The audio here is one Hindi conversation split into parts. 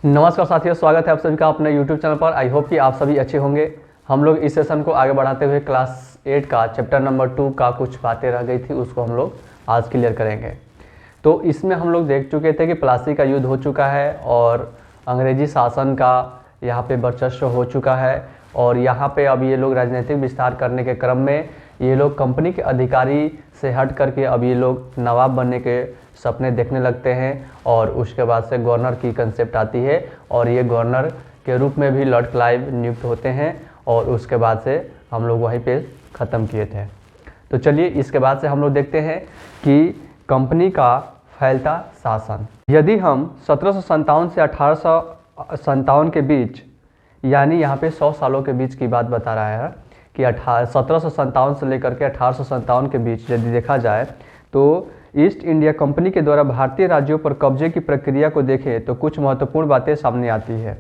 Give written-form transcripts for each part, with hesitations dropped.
नमस्कार साथियों, स्वागत है आप सभी का अपने YouTube चैनल पर। आई होप कि आप सभी अच्छे होंगे। हम लोग इस सेशन को आगे बढ़ाते हुए क्लास 8 का चैप्टर नंबर 2 का कुछ बातें रह गई थी, उसको हम लोग आज क्लियर करेंगे। तो इसमें हम लोग देख चुके थे कि प्लासी का युद्ध हो चुका है और अंग्रेजी शासन का यहाँ पे वर्चस्व हो चुका है और यहाँ पे अब ये लोग राजनीतिक विस्तार करने के क्रम में ये लोग कंपनी के अधिकारी से हट करके अब ये लोग नवाब बनने के सपने देखने लगते हैं और उसके बाद से गवर्नर की कंसेप्ट आती है और ये गवर्नर के रूप में भी लॉर्ड क्लाइव नियुक्त होते हैं और उसके बाद से हम लोग वहीं पे ख़त्म किए थे। तो चलिए इसके बाद से हम लोग देखते हैं कि कंपनी का फैलता शासन। यदि हम 1757 से 1857 के बीच, यानी यहाँ पे 100 सालों के बीच की बात बता रहा है कि 1757 से लेकर के 1857 के बीच यदि देखा जाए तो ईस्ट इंडिया कंपनी के द्वारा भारतीय राज्यों पर कब्जे की प्रक्रिया को देखें तो कुछ महत्वपूर्ण बातें सामने आती है।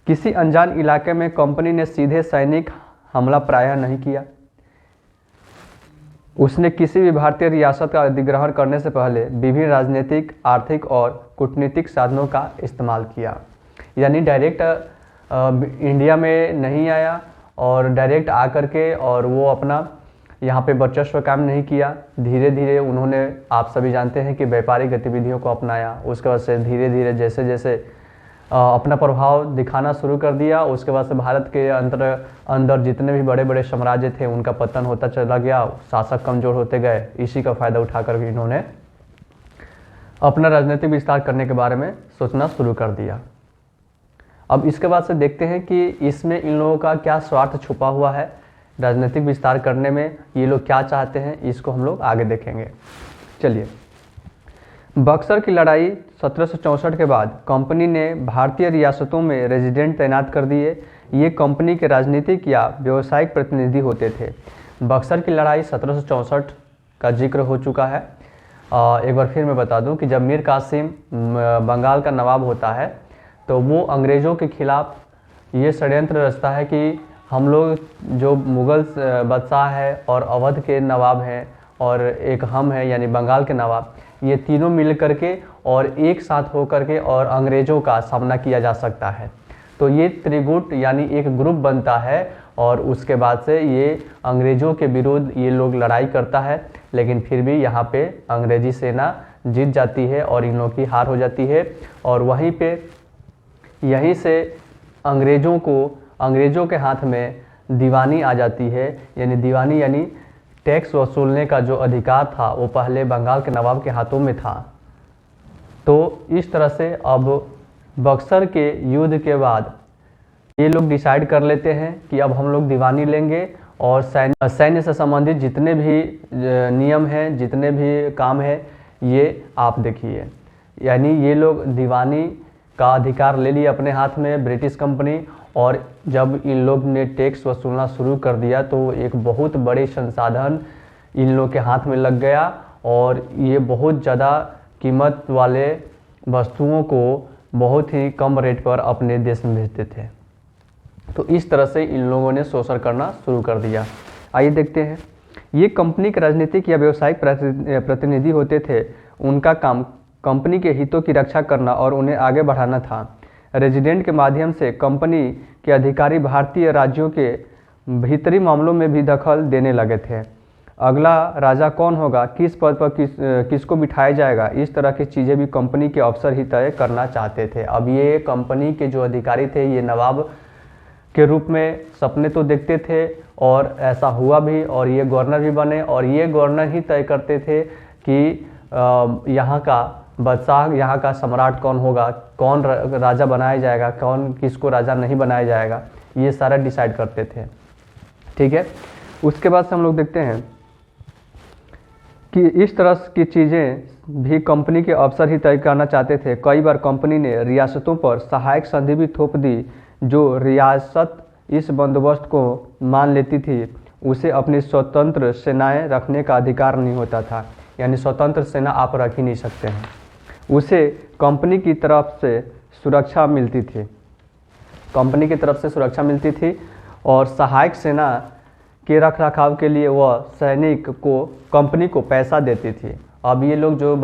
किसी अनजान इलाके में कंपनी ने सीधे सैनिक हमला प्रायः नहीं किया। उसने किसी भी भारतीय रियासत का अधिग्रहण करने से पहले विभिन्न राजनीतिक, आर्थिक और कूटनीतिक साधनों का इस्तेमाल किया। यानी डायरेक्ट इंडिया में नहीं आया और डायरेक्ट आकर के और वो अपना यहाँ पे वर्चस्व काम नहीं किया। धीरे धीरे उन्होंने, आप सभी जानते हैं कि व्यापारिक गतिविधियों को अपनाया। उसके बाद से धीरे धीरे जैसे जैसे अपना प्रभाव दिखाना शुरू कर दिया, उसके बाद से भारत के अंदर जितने भी बड़े बड़े साम्राज्य थे उनका पतन होता चला गया, शासक कमज़ोर होते गए। इसी का फ़ायदा उठाकर भी इन्होंने अपना राजनीतिक विस्तार करने के बारे में सोचना शुरू कर दिया। अब इसके बाद से देखते हैं कि इसमें इन लोगों का क्या स्वार्थ छुपा हुआ है, राजनीतिक विस्तार करने में ये लोग क्या चाहते हैं, इसको हम लोग आगे देखेंगे। चलिए, बक्सर की लड़ाई 1764 के बाद कंपनी ने भारतीय रियासतों में रेजिडेंट तैनात कर दिए। ये कंपनी के राजनीतिक या व्यावसायिक प्रतिनिधि होते थे। बक्सर की लड़ाई 1764 का जिक्र हो चुका है। एक बार फिर मैं बता दूं कि जब मीर कासिम बंगाल का नवाब होता है तो वो अंग्रेज़ों के खिलाफ ये षड्यंत्र रचता है कि हम लोग जो मुग़ल बादशाह है और अवध के नवाब हैं और एक हम हैं यानी बंगाल के नवाब, ये तीनों मिल करके और एक साथ हो करके और अंग्रेज़ों का सामना किया जा सकता है। तो ये त्रिगुट यानी एक ग्रुप बनता है और उसके बाद से ये अंग्रेज़ों के विरुद्ध ये लोग लड़ाई करता है, लेकिन फिर भी यहाँ पे अंग्रेज़ी सेना जीत जाती है और इन लोगों की हार हो जाती है और वहीं पे यहीं से अंग्रेज़ों के हाथ में दीवानी आ जाती है। यानी दीवानी यानी टैक्स वसूलने का जो अधिकार था वो पहले बंगाल के नवाब के हाथों में था। तो इस तरह से अब बक्सर के युद्ध के बाद ये लोग डिसाइड कर लेते हैं कि अब हम लोग दीवानी लेंगे और सैन्य से संबंधित जितने भी नियम हैं, जितने भी काम हैं, ये आप देखिए। यानी ये लोग दीवानी का अधिकार ले लिया अपने हाथ में ब्रिटिश कंपनी, और जब इन लोग ने टैक्स वसूलना शुरू कर दिया तो एक बहुत बड़े संसाधन इन लोग के हाथ में लग गया और ये बहुत ज़्यादा कीमत वाले वस्तुओं को बहुत ही कम रेट पर अपने देश में भेजते थे। तो इस तरह से इन लोगों ने शोषण करना शुरू कर दिया। आइए देखते हैं। ये कंपनी के राजनीतिक या व्यावसायिक प्रतिनिधि होते थे। उनका काम कंपनी के हितों की रक्षा करना और उन्हें आगे बढ़ाना था। रेजिडेंट के माध्यम से कंपनी के अधिकारी भारतीय राज्यों के भीतरी मामलों में भी दखल देने लगे थे। अगला राजा कौन होगा, किस पद पर किसको बिठाया जाएगा, इस तरह की चीज़ें भी कंपनी के अफसर ही तय करना चाहते थे। अब ये कंपनी के जो अधिकारी थे ये नवाब के रूप में सपने तो देखते थे और ऐसा हुआ भी, और ये गवर्नर भी बने और ये गवर्नर ही तय करते थे कि यहाँ का बादशाह, यहाँ का सम्राट कौन होगा, कौन राजा बनाया जाएगा, कौन किसको राजा नहीं बनाया जाएगा, ये सारा डिसाइड करते थे। ठीक है, उसके बाद से हम लोग देखते हैं कि इस तरह की चीज़ें भी कंपनी के अफसर ही तय करना चाहते थे। कई बार कंपनी ने रियासतों पर सहायक संधि भी थोप दी। जो रियासत इस बंदोबस्त को मान लेती थी उसे अपनी स्वतंत्र सेनाएं रखने का अधिकार नहीं होता था। यानी स्वतंत्र सेना आप रख ही नहीं सकते हैं, उसे कंपनी की तरफ से सुरक्षा मिलती थी। कंपनी की तरफ से सुरक्षा मिलती थी और सहायक सेना के रख रखाव के लिए वह सैनिक को कंपनी को पैसा देती थी अब ये लोग जो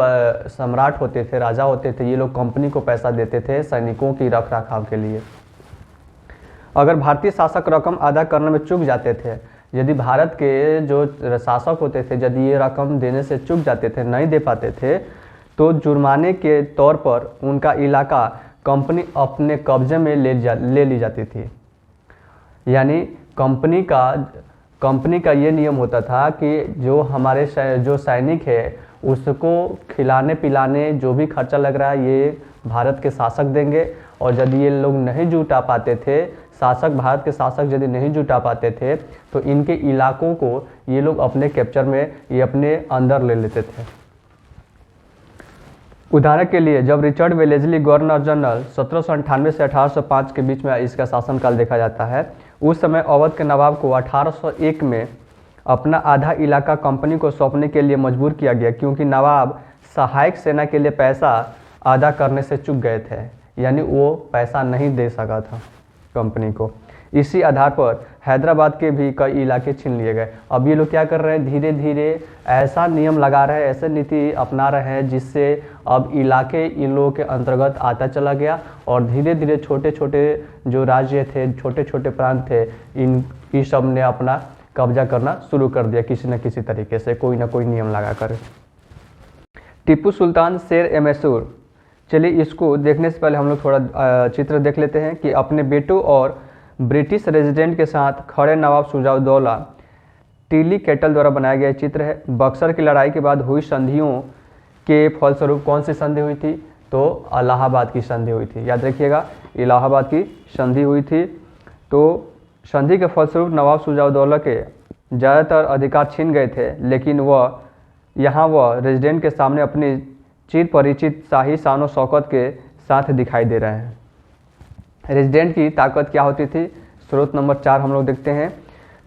सम्राट होते थे, राजा होते थे, ये लोग कंपनी को पैसा देते थे सैनिकों की रख रखाव के लिए। अगर भारतीय शासक रकम अदा करने में चूक जाते थे, यदि भारत के जो शासक होते थे यदि ये रकम देने से चूक जाते थे, नहीं दे पाते थे, तो जुर्माने के तौर पर उनका इलाका कंपनी अपने कब्जे में ले ली जाती थी। यानी कंपनी का ये नियम होता था कि जो हमारे जो सैनिक है उसको खिलाने पिलाने जो भी खर्चा लग रहा है ये भारत के शासक देंगे, और यदि ये लोग नहीं जुटा पाते थे, भारत के शासक यदि नहीं जुटा पाते थे, तो इनके इलाकों को ये लोग अपने कैप्चर में, ये अपने अंदर ले लेते थे। उदाहरण के लिए जब रिचर्ड वेलेस्ली गवर्नर जनरल 1798 से 1805 के बीच में इसका शासनकाल देखा जाता है, उस समय अवध के नवाब को 1801 में अपना आधा इलाका कंपनी को सौंपने के लिए मजबूर किया गया, क्योंकि नवाब सहायक सेना के लिए पैसा अदा करने से चूक गए थे, यानी वो पैसा नहीं दे सका था कंपनी को। इसी आधार पर हैदराबाद के भी कई इलाके छीन लिए गए। अब ये लोग क्या कर रहे हैं, धीरे धीरे ऐसा नियम लगा रहे हैं, ऐसे नीति अपना रहे हैं जिससे अब इलाके इन लोगों के अंतर्गत आता चला गया, और धीरे धीरे छोटे छोटे जो राज्य थे, छोटे छोटे प्रांत थे, इन सब ने अपना कब्जा करना शुरू कर दिया किसी न किसी तरीके से, कोई ना कोई नियम लगा कर। टीपू सुल्तान शेर-ए-मैसूर, चलिए इसको देखने से पहले हम लोग थोड़ा चित्र देख लेते हैं कि अपने बेटों और ब्रिटिश रेजिडेंट के साथ खड़े नवाब शुजा-उद-दौला टीली कैटल द्वारा बनाया गया चित्र है। बक्सर की लड़ाई के बाद हुई संधियों के फलस्वरूप कौन सी संधि हुई थी, तो इलाहाबाद की संधि हुई थी। याद रखिएगा, इलाहाबाद की संधि हुई थी। तो संधि के फलस्वरूप नवाब शुजा-उद-दौला के ज़्यादातर अधिकार छीन गए थे, लेकिन वह रेजिडेंट के सामने अपनी चिर परिचित शाही शान शौकत के साथ दिखाई दे रहे हैं। रेजिडेंट की ताकत क्या होती थी, स्रोत नंबर 4 हम लोग देखते हैं।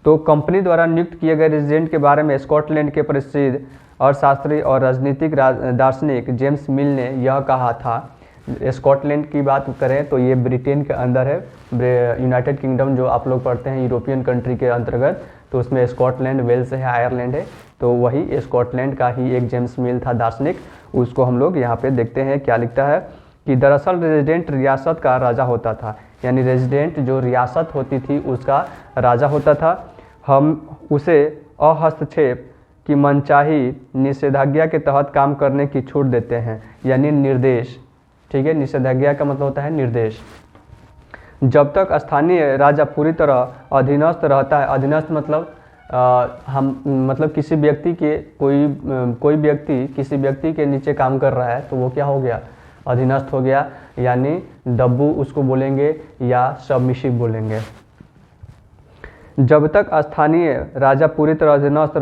तो कंपनी द्वारा नियुक्त किए गए रेजिडेंट के बारे में स्कॉटलैंड के प्रसिद्ध अर्थशास्त्री और राजनीतिक दार्शनिक जेम्स मिल ने यह कहा था। स्कॉटलैंड की बात करें तो ये ब्रिटेन के अंदर है, यूनाइटेड किंगडम जो आप लोग पढ़ते हैं यूरोपियन कंट्री के अंतर्गत, तो उसमें स्कॉटलैंड, वेल्स है, आयरलैंड है, तो वही स्कॉटलैंड का ही एक जेम्स मिल था दार्शनिक। उसको हम लोग यहाँ पे देखते हैं क्या लिखता है कि दरअसल रेजिडेंट रियासत का राजा होता था, यानी रेजिडेंट जो रियासत होती थी उसका राजा होता था। हम उसे अहस्तक्षेप की मनचाही निषेधाज्ञा के तहत काम करने की छूट देते हैं, यानी निर्देश। ठीक है, निषेधाज्ञा का मतलब होता है निर्देश। जब तक स्थानीय राजा पूरी तरह अधीनस्थ रहता है, अधीनस्थ मतलब किसी व्यक्ति के कोई व्यक्ति किसी व्यक्ति के नीचे काम कर रहा है तो वो क्या हो गया, अधीनस्थ हो गया, यानी डब्बू उसको बोलेंगे या सबमिसिव बोलेंगे। जब तक स्थानीय राजा पूरी तरह अधीनस्थ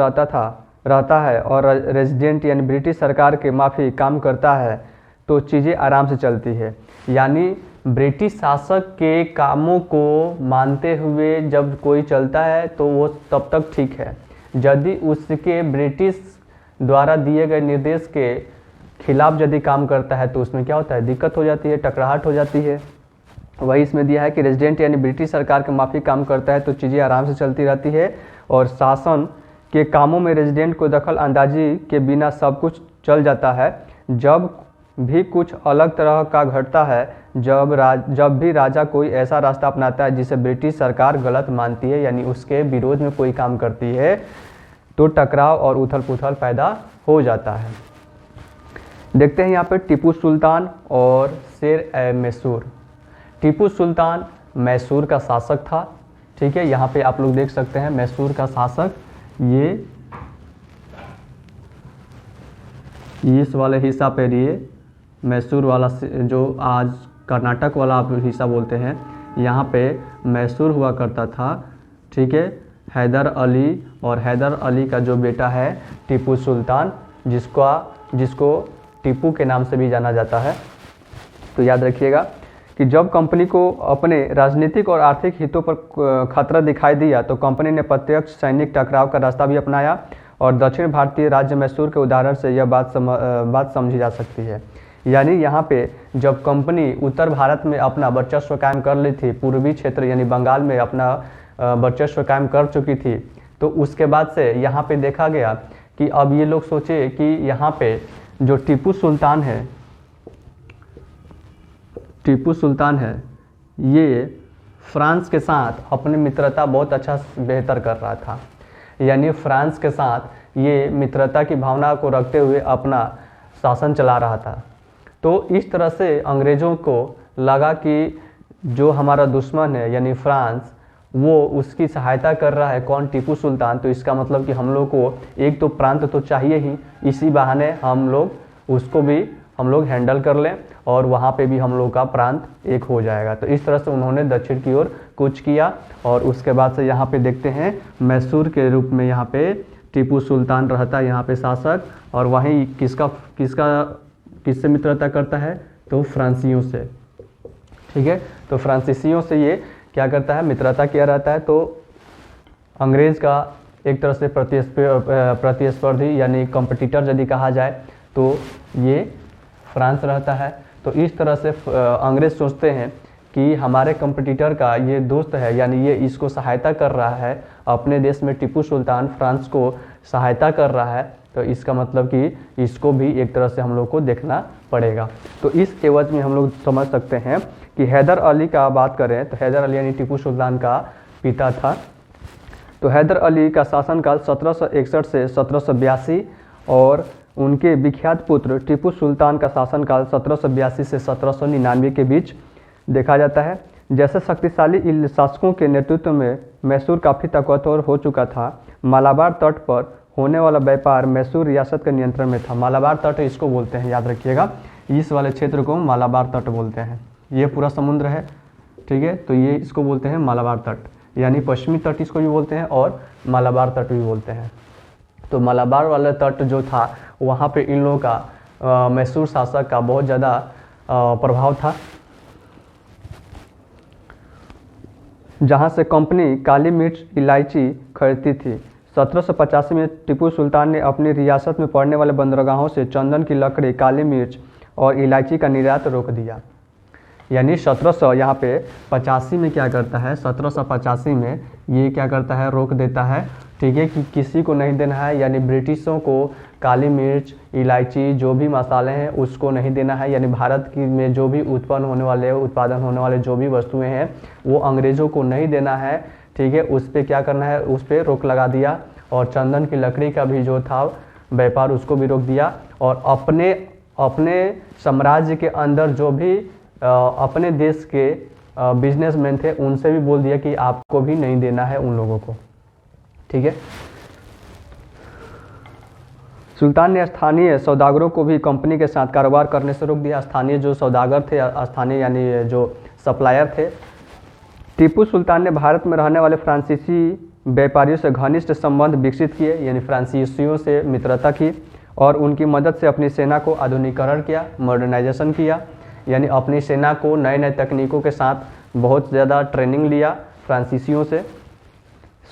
रहता है और रेजिडेंट यानी ब्रिटिश सरकार के माफी काम करता है तो चीज़ें आराम से चलती है। यानी ब्रिटिश शासक के कामों को मानते हुए जब कोई चलता है तो वो तब तक ठीक है। यदि उसके ब्रिटिश द्वारा दिए गए निर्देश के खिलाफ यदि काम करता है तो उसमें क्या होता है, दिक्कत हो जाती है, टकराहट हो जाती है। वही इसमें दिया है कि रेजिडेंट यानी ब्रिटिश सरकार के माफी काम करता है तो चीज़ें आराम से चलती रहती है, और शासन के कामों में रेजिडेंट को दखल अंदाजी के बिना सब कुछ चल जाता है। जब भी कुछ अलग तरह का घटता है, जब भी राजा कोई ऐसा रास्ता अपनाता है जिसे ब्रिटिश सरकार गलत मानती है, यानी उसके विरोध में कोई काम करती है, तो टकराव और उथल पुथल पैदा हो जाता है। देखते हैं यहाँ पे टीपू सुल्तान और शेर-ए-मैसूर। टीपू सुल्तान मैसूर का शासक था। ठीक है, यहाँ पे आप लोग देख सकते हैं मैसूर का शासक, ये इस वाले हिस्सा पे ये मैसूर वाला जो आज कर्नाटक वाला आप हिस्सा बोलते हैं, यहाँ पे मैसूर हुआ करता था। ठीक है, हैदर अली, और हैदर अली का जो बेटा है टीपू सुल्तान, जिसको टीपू के नाम से भी जाना जाता है। तो याद रखिएगा कि जब कंपनी को अपने राजनीतिक और आर्थिक हितों पर खतरा दिखाई दिया तो कंपनी ने प्रत्यक्ष सैनिक टकराव का रास्ता भी अपनाया, और दक्षिण भारतीय राज्य मैसूर के उदाहरण से यह बात समझी जा सकती है। यानी यहाँ पे जब कंपनी उत्तर भारत में अपना वर्चस्व कायम कर ली थी, पूर्वी क्षेत्र यानी बंगाल में अपना वर्चस्व कायम कर चुकी थी, तो उसके बाद से यहाँ पे देखा गया कि अब ये लोग सोचे कि यहाँ पे जो टीपू सुल्तान है ये फ्रांस के साथ अपनी मित्रता बहुत अच्छा बेहतर कर रहा था, यानी फ्रांस के साथ ये मित्रता की भावना को रखते हुए अपना शासन चला रहा था। तो इस तरह से अंग्रेज़ों को लगा कि जो हमारा दुश्मन है यानी फ्रांस, वो उसकी सहायता कर रहा है, कौन, टीपू सुल्तान। तो इसका मतलब कि हम लोग को एक तो प्रांत तो चाहिए ही, इसी बहाने हम लोग उसको भी हम लोग हैंडल कर लें और वहाँ पे भी हम लोग का प्रांत एक हो जाएगा। तो इस तरह से उन्होंने दक्षिण की ओर कूच किया और उसके बाद से यहाँ पे देखते हैं मैसूर के रूप में यहाँ पे टीपू सुल्तान रहता है यहाँ पे शासक, और वहीं किससे मित्रता करता है, तो फ्रांसीसियों से। ठीक है, तो फ्रांसीसियों से ये क्या करता है, मित्रता किया रहता है। तो अंग्रेज़ का एक तरह से प्रतिस्पर्धी यानी कॉम्पिटिटर यदि कहा जाए तो ये फ्रांस रहता है। तो इस तरह से अंग्रेज़ सोचते हैं कि हमारे कॉम्पिटिटर का ये दोस्त है, यानी ये इसको सहायता कर रहा है, अपने देश में टीपू सुल्तान फ्रांस को सहायता कर रहा है, तो इसका मतलब कि इसको भी एक तरह से हम लोग को देखना पड़ेगा। तो इस एवज में हम लोग समझ सकते हैं कि हैदर अली का बात करें तो हैदर अली यानी टीपू सुल्तान का पिता था। तो हैदर अली का शासनकाल 1761 से 1782 और उनके विख्यात पुत्र टीपू सुल्तान का शासनकाल 1782 से 1799 के बीच देखा जाता है। जैसे शक्तिशाली शासकों के नेतृत्व में मैसूर काफ़ी ताकतवर हो चुका था, मालाबार तट पर होने वाला व्यापार मैसूर रियासत के नियंत्रण में था। मालाबार तट इसको बोलते हैं, याद रखिएगा, इस वाले क्षेत्र को मालाबार तट बोलते हैं। ये पूरा समुद्र है, ठीक है, तो ये इसको बोलते हैं मालाबार तट, यानी पश्चिमी तट इसको भी बोलते हैं और मालाबार तट भी बोलते हैं। तो मालाबार वाला तट जो था वहाँ पे इन लोगों का मैसूर शासक का बहुत ज़्यादा प्रभाव था, जहाँ से कंपनी काली मिर्च इलायची खरीदती थी। 1785 में टीपू सुल्तान ने अपनी रियासत में पड़ने वाले बंदरगाहों से चंदन की लकड़ी, काली मिर्च और इलायची का निर्यात रोक दिया। यानी 1700 यहाँ पे 85 में क्या करता है, 1785 में ये क्या करता है, रोक देता है, ठीक है, कि किसी को नहीं देना है, यानी ब्रिटिशों को काली मिर्च, इलायची, जो भी मसाले हैं उसको नहीं देना है। यानी भारत की में जो भी उत्पन्न होने वाले, उत्पादन होने वाले जो भी वस्तुएं हैं वो अंग्रेज़ों को नहीं देना है, ठीक है, उस पर क्या करना है, उस पर रोक लगा दिया। और चंदन की लकड़ी का भी जो था व्यापार उसको भी रोक दिया। और अपने साम्राज्य के अंदर जो भी अपने देश के बिजनेसमैन थे उनसे भी बोल दिया कि आपको भी नहीं देना है उन लोगों को, ठीक है। सुल्तान ने स्थानीय सौदागरों को भी कंपनी के साथ कारोबार करने से रोक दिया। स्थानीय जो सौदागर थे, स्थानीय यानी जो सप्लायर थे। टीपू सुल्तान ने भारत में रहने वाले फ्रांसीसी व्यापारियों से घनिष्ठ संबंध विकसित किए, यानी फ्रांसीसियों से मित्रता की और उनकी मदद से अपनी सेना को आधुनिकीकरण किया, मॉडर्नाइजेशन किया, यानी अपनी सेना को नए नए तकनीकों के साथ बहुत ज़्यादा ट्रेनिंग लिया फ्रांसीसियों से।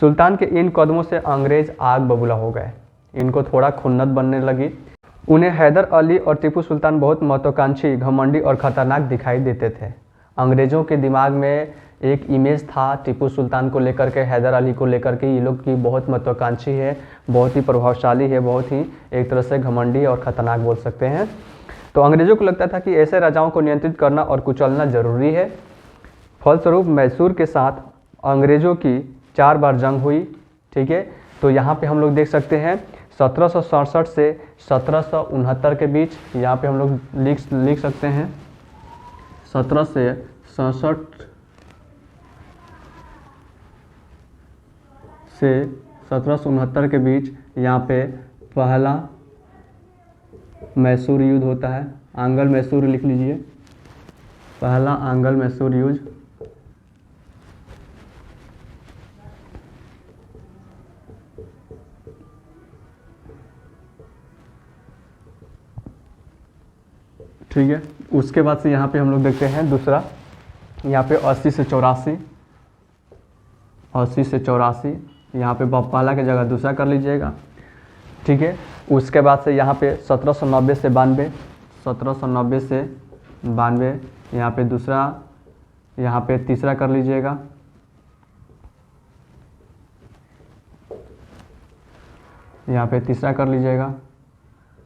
सुल्तान के इन कदमों से अंग्रेज़ आग बबूला हो गए, इनको थोड़ा खुन्नत बनने लगी। उन्हें हैदर अली और टीपू सुल्तान बहुत महत्वाकांक्षी, घमंडी और ख़तरनाक दिखाई देते थे। अंग्रेज़ों के दिमाग में एक इमेज था टीपू सुल्तान को लेकर के, हैदर अली को लेकर के, ये लोग की बहुत महत्वाकांक्षी है, बहुत ही प्रभावशाली है, बहुत ही एक तरह से घमंडी और ख़तरनाक बोल सकते हैं। तो अंग्रेज़ों को लगता था कि ऐसे राजाओं को नियंत्रित करना और कुचलना ज़रूरी है। फलस्वरूप मैसूर के साथ अंग्रेज़ों की 4 बार जंग हुई, ठीक है। तो यहाँ पे हम लोग देख सकते हैं 1767 से 1769 के बीच, यहाँ पे हम लोग लिख सकते हैं 1767 से 1769 के बीच यहाँ पे पहला मैसूर युद्ध होता है। आंग्ल मैसूर लिख लीजिए, पहला आंग्ल मैसूर युद्ध। ठीक है, उसके बाद से यहाँ पे हम लोग देखते हैं दूसरा, यहाँ पे 80 से 84, 80 से 84, यहाँ पे पहला की जगह दूसरा कर लीजिएगा, ठीक है। उसके बाद से यहाँ पे 1790 से 92, 1790 से 92, यहाँ पे दूसरा, यहाँ पे तीसरा कर यहाँ पे तीसरा कर लीजिएगा,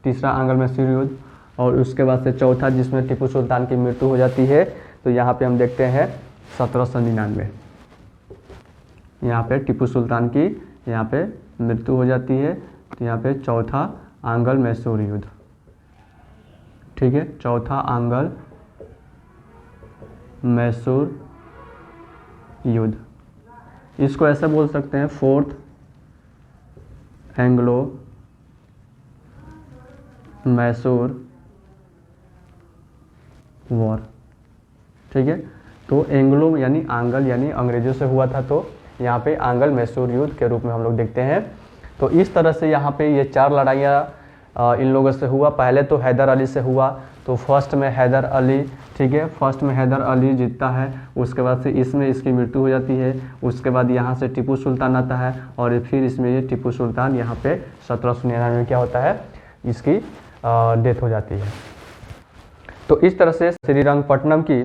तीसरा आंग्ल मैसूर युद्ध। और उसके बाद से चौथा जिसमें टीपू सुल्तान की मृत्यु हो जाती है, तो यहाँ पे हम देखते हैं 1799। यहाँ पे टीपू सुल्तान की यहाँ पे मृत्यु हो जाती है, तो यहाँ पे चौथा आंग्ल मैसूर युद्ध। ठीक है, चौथा आंग्ल मैसूर युद्ध, इसको ऐसे बोल सकते हैं फोर्थ एंग्लो मैसूर वॉर। ठीक है, तो एंग्लो यानी आंग्ल यानी अंग्रेजों से हुआ था, तो यहाँ पे आंग्ल मैसूर युद्ध के रूप में हम लोग देखते हैं। तो इस तरह से यहाँ पे ये 4 लड़ाइयाँ इन लोगों से हुआ। पहले तो हैदर अली से हुआ, तो फर्स्ट में हैदर अली, ठीक है, फर्स्ट में हैदर अली जीतता है। उसके बाद से इसमें इसकी मृत्यु हो जाती है। उसके बाद यहाँ से टीपू सुल्तान आता है और फिर इसमें ये टीपू सुल्तान यहाँ पे 1799 में क्या होता है, इसकी डेथ हो जाती है। तो इस तरह से श्रीरंगपट्टनम की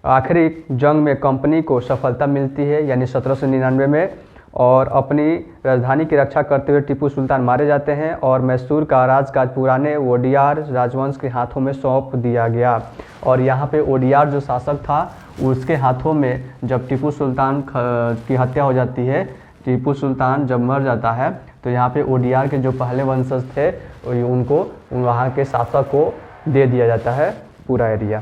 आखिरी जंग में कंपनी को सफलता मिलती है, यानी 1799 में, और अपनी राजधानी की रक्षा करते हुए टीपू सुल्तान मारे जाते हैं और मैसूर का राजकाज पुराने ओडियार राजवंश के हाथों में सौंप दिया गया। और यहाँ पे ओडियार जो शासक था उसके हाथों में जब टीपू सुल्तान की हत्या हो जाती है, टीपू सुल्तान जब मर जाता है, तो यहाँ पे ओडियार के जो पहले वंशज थे उनको वहाँ के शासक को दे दिया जाता है पूरा एरिया।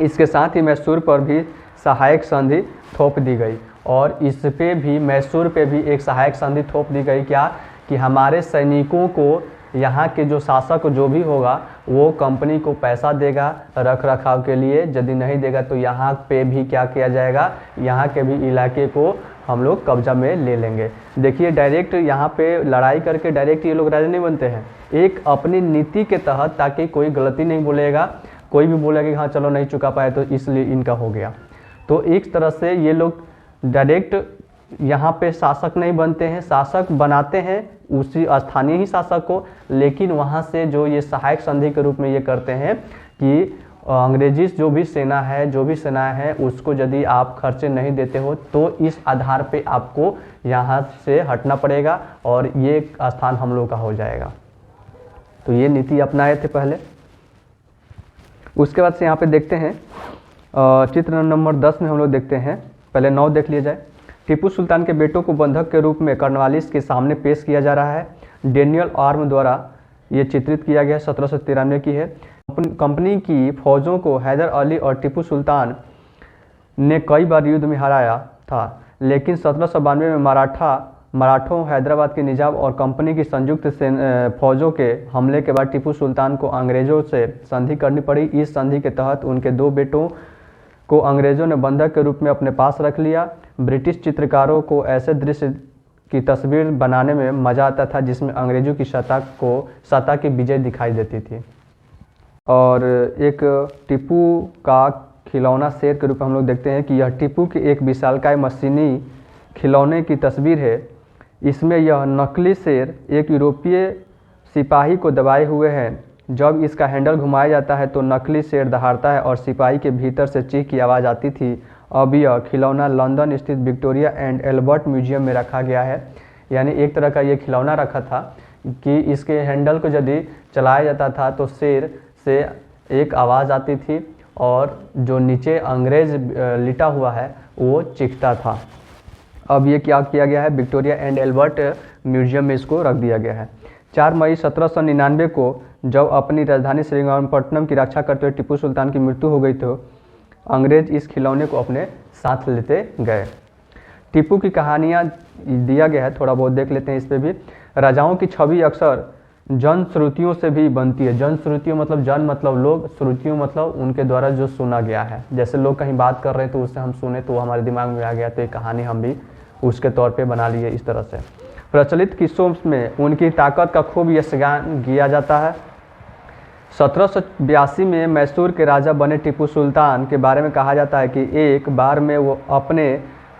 इसके साथ ही मैसूर पर भी सहायक संधि थोप दी गई, और इस पे भी मैसूर पे भी एक सहायक संधि थोप दी गई। क्या कि हमारे सैनिकों को यहाँ के जो शासक जो भी होगा वो कंपनी को पैसा देगा रख रखाव के लिए, यदि नहीं देगा तो यहाँ पे भी क्या किया जाएगा, यहाँ के भी इलाके को हम लोग कब्जा में ले लेंगे। देखिए डायरेक्ट यहाँ पे लड़ाई करके डायरेक्ट ये लोग राजा नहीं बनते हैं, एक अपनी नीति के तहत, ताकि कोई गलती नहीं बोलेगा, कोई भी बोलेगा कि हाँ चलो नहीं चुका पाए तो इसलिए इनका हो गया। तो एक तरह से ये लोग डायरेक्ट यहाँ पे शासक नहीं बनते हैं, शासक बनाते हैं उसी स्थानीय ही शासक को, लेकिन वहाँ से जो ये सहायक संधि के रूप में ये करते हैं कि अंग्रेजी जो भी सेना है, जो भी सेना है, उसको यदि आप खर्चे नहीं देते हो तो इस आधार पे आपको यहाँ से हटना पड़ेगा और ये स्थान हम लोग का हो जाएगा। तो ये नीति अपनाए थे पहले। उसके बाद से यहाँ पे देखते हैं चित्र नंबर 10 में हम लोग देखते हैं, पहले 9 देख लिया जाए। टीपू सुल्तान के बेटों को बंधक के रूप में कर्नवालिस के सामने पेश किया जा रहा है। डेनियल आर्म द्वारा ये चित्रित किया गया, 1793 की है। कंपनी की फौजों को हैदर अली और टीपू सुल्तान ने कई बार युद्ध में हराया था, लेकिन 1792 में मराठों, हैदराबाद के निजाम और कंपनी की संयुक्त फौजों के हमले के बाद टीपू सुल्तान को अंग्रेजों से संधि करनी पड़ी। इस संधि के तहत उनके 2 बेटों को अंग्रेजों ने बंधक के रूप में अपने पास रख लिया। ब्रिटिश चित्रकारों को ऐसे दृश्य की तस्वीर बनाने में मज़ा आता था जिसमें अंग्रेजों की सत्ता की विजय दिखाई देती थी। और एक टीपू का खिलौना शेर के रूप में हम लोग देखते हैं कि यह टीपू की एक विशालकाय मशीनी खिलौने की तस्वीर है। इसमें यह नकली शेर एक यूरोपीय सिपाही को दबाए हुए है। जब इसका हैंडल घुमाया जाता है तो नकली शेर दहाड़ता है और सिपाही के भीतर से चीख की आवाज़ आती थी। अब यह खिलौना लंदन स्थित विक्टोरिया एंड एल्बर्ट म्यूजियम में रखा गया है। यानी एक तरह का ये खिलौना रखा था कि इसके हैंडल को यदि चलाया जाता था तो शेर से एक आवाज़ आती थी और जो नीचे अंग्रेज लिटा हुआ है वो चीखता था। अब ये क्या किया गया है, विक्टोरिया एंड एल्बर्ट म्यूजियम में इसको रख दिया गया है। 4 मई 1799 को जब अपनी राजधानी श्रीरंगपट्टनम की रक्षा करते हुए टीपू सुल्तान की मृत्यु हो गई तो अंग्रेज इस खिलौने को अपने साथ लेते गए। टीपू की कहानियाँ दिया गया है, थोड़ा बहुत देख लेते हैं इस पर भी। राजाओं की छवि अक्सर जन श्रुतियों से भी बनती है। जन श्रुतियों मतलब जन मतलब लोग, श्रुतियों मतलब उनके द्वारा जो सुना गया है। जैसे लोग कहीं बात कर रहे हैं तो उससे हम सुने तो हमारे दिमाग में आ गया, तो एक कहानी हम भी उसके तौर पे बना लिए। इस तरह से प्रचलित किस्सों में उनकी ताकत का खूब यशगान किया जाता है। 1782 में मैसूर के राजा बने टीपू सुल्तान के बारे में कहा जाता है कि एक बार में वो अपने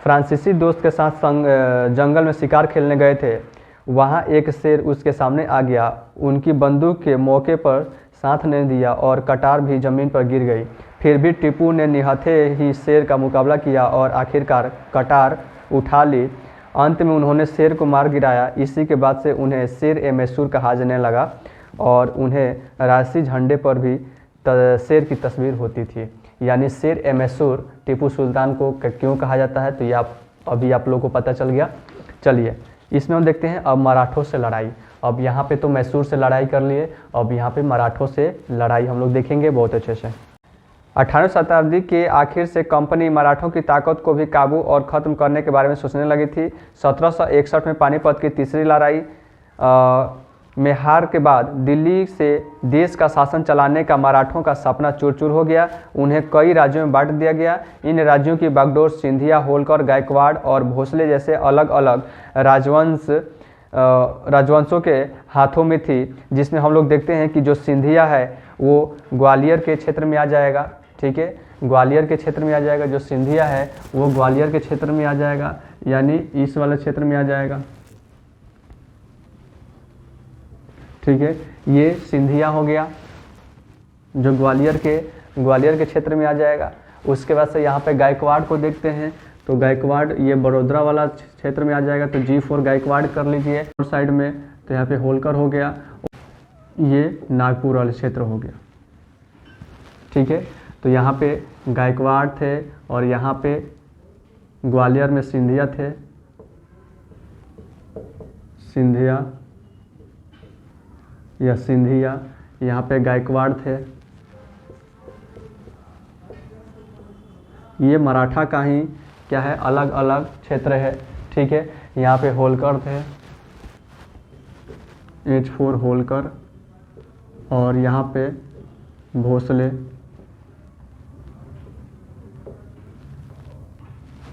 फ्रांसीसी दोस्त के साथ जंगल में शिकार खेलने गए थे। वहाँ एक शेर उसके सामने आ गया। उनकी बंदूक के मौके पर साथ नहीं दिया और कटार भी ज़मीन पर गिर गई। फिर भी टीपू ने निहत्थे ही शेर का मुकाबला किया और आखिरकार कटार उठा ली। अंत में उन्होंने शेर को मार गिराया। इसी के बाद से उन्हें शेर ए मैसूर कहा जाने लगा और उन्हें राष्ट्रीय झंडे पर भी शेर की तस्वीर होती थी। यानी शेर ए मैसूर टीपू सुल्तान को क्यों कहा जाता है, तो ये अभी आप लोगों को पता चल गया। चलिए इसमें हम देखते हैं अब मराठों से लड़ाई। अब यहाँ पे तो मैसूर से लड़ाई कर लिए, अब यहाँ पे मराठों से लड़ाई हम लोग देखेंगे बहुत अच्छे से। 18वीं शताब्दी के आखिर से कंपनी मराठों की ताकत को भी काबू और ख़त्म करने के बारे में सोचने लगी थी। 1761 में पानीपत की तीसरी लड़ाई में हार के बाद दिल्ली से देश का शासन चलाने का मराठों का सपना चूर चूर हो गया। उन्हें कई राज्यों में बांट दिया गया। इन राज्यों की बागडोर सिंधिया, होलकर, गायकवाड़ और भोसले जैसे अलग अलग राजवंशों के हाथों में थी, जिसमें हम लोग देखते हैं कि जो सिंधिया है वो ग्वालियर के क्षेत्र में आ जाएगा। ठीक है, ग्वालियर के क्षेत्र में आ जाएगा। जो सिंधिया है वो ग्वालियर के क्षेत्र में आ जाएगा, यानी इस वाले क्षेत्र में आ जाएगा। ठीक है, ये सिंधिया हो गया जो ग्वालियर के क्षेत्र में आ जाएगा। उसके बाद से यहाँ पे गायकवाड़ को देखते हैं, तो गायकवाड़ ये बड़ोदरा वाला क्षेत्र में आ जाएगा। तो G4 गायकवाड़ कर लीजिए। और साइड में तो यहाँ पे होलकर हो गया, ये नागपुर वाले क्षेत्र हो गया। ठीक है, तो यहाँ पे गायकवाड़ थे और यहाँ पे ग्वालियर में सिंधिया थे। सिंधिया, यहाँ पे गायकवाड़ थे। ये मराठा का ही क्या है, अलग अलग क्षेत्र है। ठीक है, यहाँ पे होलकर थे, H4 होलकर, और यहाँ पे भोसले।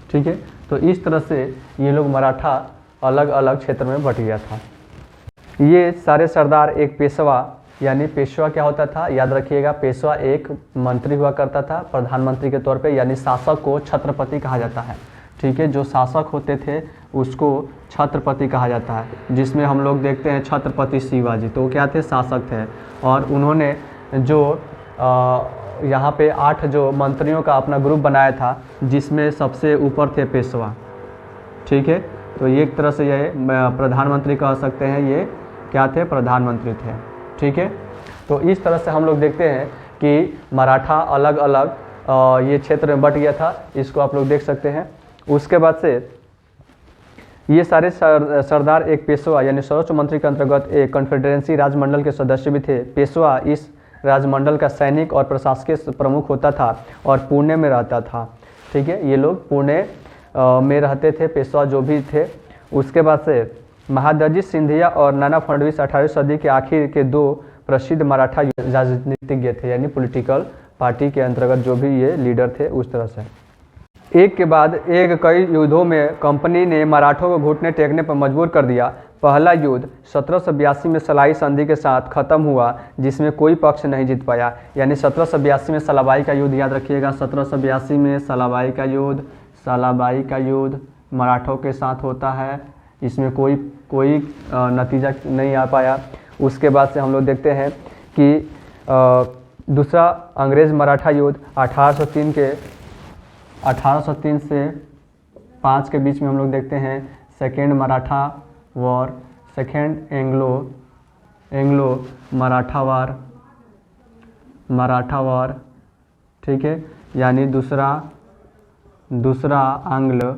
ठीक है, तो इस तरह से ये लोग मराठा अलग अलग क्षेत्र में बट गया था। ये सारे सरदार एक पेशवा, यानी पेशवा क्या होता था, याद रखिएगा, पेशवा एक मंत्री हुआ करता था प्रधानमंत्री के तौर पे, यानी शासक को छत्रपति कहा जाता है। ठीक है, जो शासक होते थे उसको छत्रपति कहा जाता है, जिसमें हम लोग देखते हैं छत्रपति शिवाजी, तो क्या थे, शासक थे। और उन्होंने जो यहाँ पे 8 जो मंत्रियों का अपना ग्रुप बनाया था, जिसमें सबसे ऊपर थे पेशवा। ठीक है, तो ये एक तरह से ये प्रधानमंत्री कह सकते हैं, ये क्या थे, प्रधानमंत्री थे। ठीक है, तो इस तरह से हम लोग देखते हैं कि मराठा अलग अलग ये क्षेत्र में बट गया था। इसको आप लोग देख सकते हैं। उसके बाद से ये सारे सरदार एक पेशवा यानी सर्वोच्च मंत्री के अंतर्गत एक कॉन्फेडरेंसी राजमंडल के सदस्य भी थे। पेशवा इस राजमंडल का सैनिक और प्रशासकीय प्रमुख होता था और पुणे में रहता था। ठीक है, ये लोग पुणे में रहते थे, पेशवा जो भी थे। उसके बाद से महादजी सिंधिया और नाना फडणवीस 18वीं सदी के आखिर के 2 प्रसिद्ध मराठा राजनीतिज्ञ थे, यानी पॉलिटिकल पार्टी के अंतर्गत जो भी ये लीडर थे उस तरह से। एक के बाद एक कई युद्धों में कंपनी ने मराठों को घुटने टेकने पर मजबूर कर दिया। पहला युद्ध 1782 में सलाई संधि के साथ खत्म हुआ, जिसमें कोई पक्ष नहीं जीत पाया। यानी 1782 में सलाबाई का युद्ध, याद रखिएगा, 1782 में सलाबाई का युद्ध मराठों के साथ होता है। इसमें कोई नतीजा नहीं आ पाया। उसके बाद से हम लोग देखते हैं कि दूसरा अंग्रेज़ मराठा युद्ध 1803 से 5 के बीच में हम लोग देखते हैं। Second Maratha war, second Anglo Maratha war. ठीक है, यानी दूसरा आंग्ल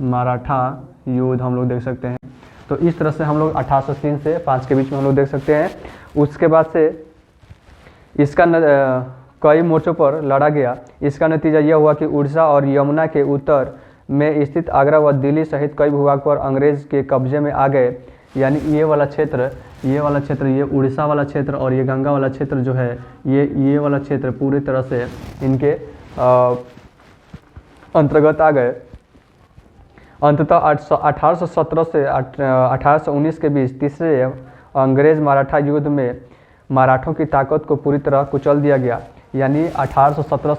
मराठा युद्ध हम लोग देख सकते हैं। तो इस तरह से हम लोग 1803 से 5 के बीच में हम लोग देख सकते हैं। उसके बाद से इसका कई मोर्चों पर लड़ा गया। इसका नतीजा यह हुआ कि उड़ीसा और यमुना के उत्तर में स्थित आगरा व दिल्ली सहित कई भूभाग पर अंग्रेज के कब्जे में आ गए। यानी ये वाला क्षेत्र, ये उड़ीसा वाला क्षेत्र और ये गंगा वाला क्षेत्र जो है, ये वाला क्षेत्र पूरी तरह से इनके अंतर्गत आ गए। अंततः 1817 से 1819 के बीच तीसरे अंग्रेज मराठा युद्ध में मराठों की ताकत को पूरी तरह कुचल दिया गया। यानी 1817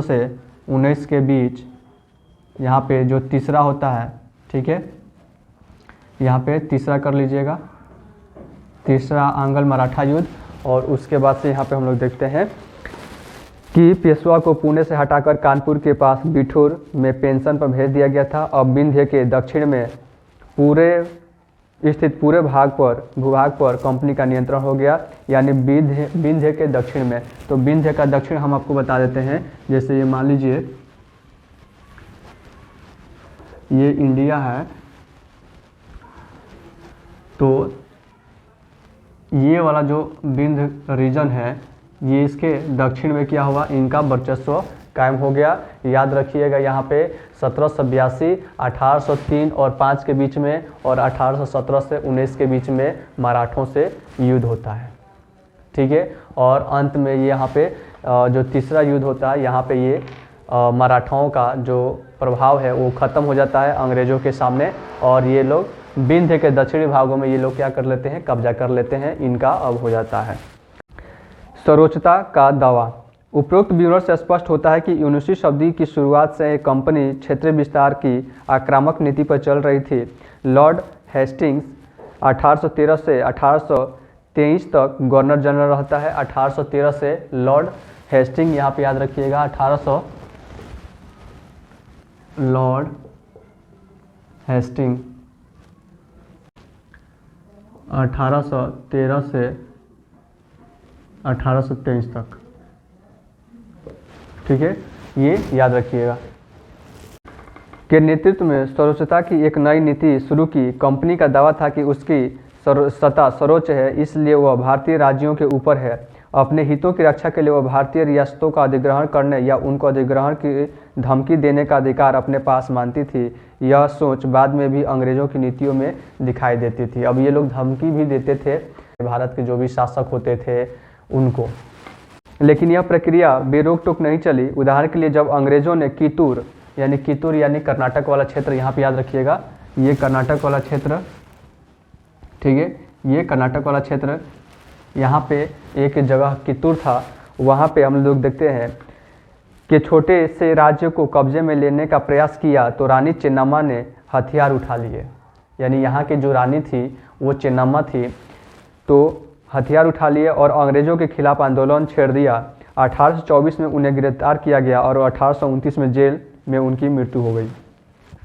से 19 के बीच यहाँ पे जो तीसरा होता है, ठीक है, यहाँ पे तीसरा कर लीजिएगा, तीसरा आंग्ल मराठा युद्ध। और उसके बाद से यहाँ पे हम लोग देखते हैं कि पेशवा को पुणे से हटाकर कानपुर के पास बिठूर में पेंशन पर भेज दिया गया था। अब विंध्य के दक्षिण में स्थित पूरे भूभाग पर कंपनी का नियंत्रण हो गया, यानी विंध्य के दक्षिण में। तो विंध्य का दक्षिण हम आपको बता देते हैं, जैसे ये मान लीजिए ये इंडिया है, तो ये वाला जो विंध्य रीजन है ये इसके दक्षिण में क्या हुआ, इनका वर्चस्व कायम हो गया। याद रखिएगा यहाँ पे 1782, 1803 और 5 के बीच में और 1817 से 19 के बीच में मराठों से युद्ध होता है, ठीक है। और अंत में ये यहाँ पे जो तीसरा युद्ध होता है, यहाँ पे ये मराठाओं का जो प्रभाव है वो ख़त्म हो जाता है अंग्रेज़ों के सामने, और ये लोग विंध्य के दक्षिणी भागों में ये लोग क्या कर लेते हैं, कब्जा कर लेते हैं, इनका अब हो जाता है। सर्वोच्चता का दावा। उपरोक्त विवरण से स्पष्ट होता है कि 19वीं शताब्दी की शुरुआत से कंपनी क्षेत्रीय विस्तार की आक्रामक नीति पर चल रही थी। लॉर्ड हेस्टिंग्स 1813 से 1823 तक गवर्नर जनरल रहता है। 1813 से लॉर्ड हेस्टिंग, यहाँ पे याद रखिएगा 1800, लॉर्ड हेस्टिंग 1813 से 1823 तक, ठीक है, ये याद रखिएगा। के नेतृत्व में सर्वोच्चता की एक नई नीति शुरू की। कंपनी का दावा था कि उसकी सत्ता सर्वोच्च है, इसलिए वह भारतीय राज्यों के ऊपर है। अपने हितों की रक्षा के लिए वह भारतीय रियासतों का अधिग्रहण करने या उनको अधिग्रहण की धमकी देने का अधिकार अपने पास मानती थी। यह सोच बाद में भी अंग्रेज़ों की नीतियों में दिखाई देती थी। अब ये लोग धमकी भी देते थे भारत के जो भी शासक होते थे उनको, लेकिन यह प्रक्रिया बेरोक टोक नहीं चली। उदाहरण के लिए जब अंग्रेज़ों ने कितूर यानी कर्नाटक वाला क्षेत्र, यहाँ पे याद रखिएगा ये कर्नाटक वाला क्षेत्र, ठीक है, ये कर्नाटक वाला क्षेत्र, यहाँ पे एक जगह कितूर था, वहाँ पे हम लोग देखते हैं कि छोटे से राज्य को कब्जे में लेने का प्रयास किया तो रानी चेन्नम्मा ने हथियार उठा लिए। यानी यहाँ की जो रानी थी वो चेन्नम्मा थी, तो हथियार उठा लिए और अंग्रेज़ों के खिलाफ आंदोलन छेड़ दिया। 1824 में उन्हें गिरफ्तार किया गया और 1829 में जेल में उनकी मृत्यु हो गई।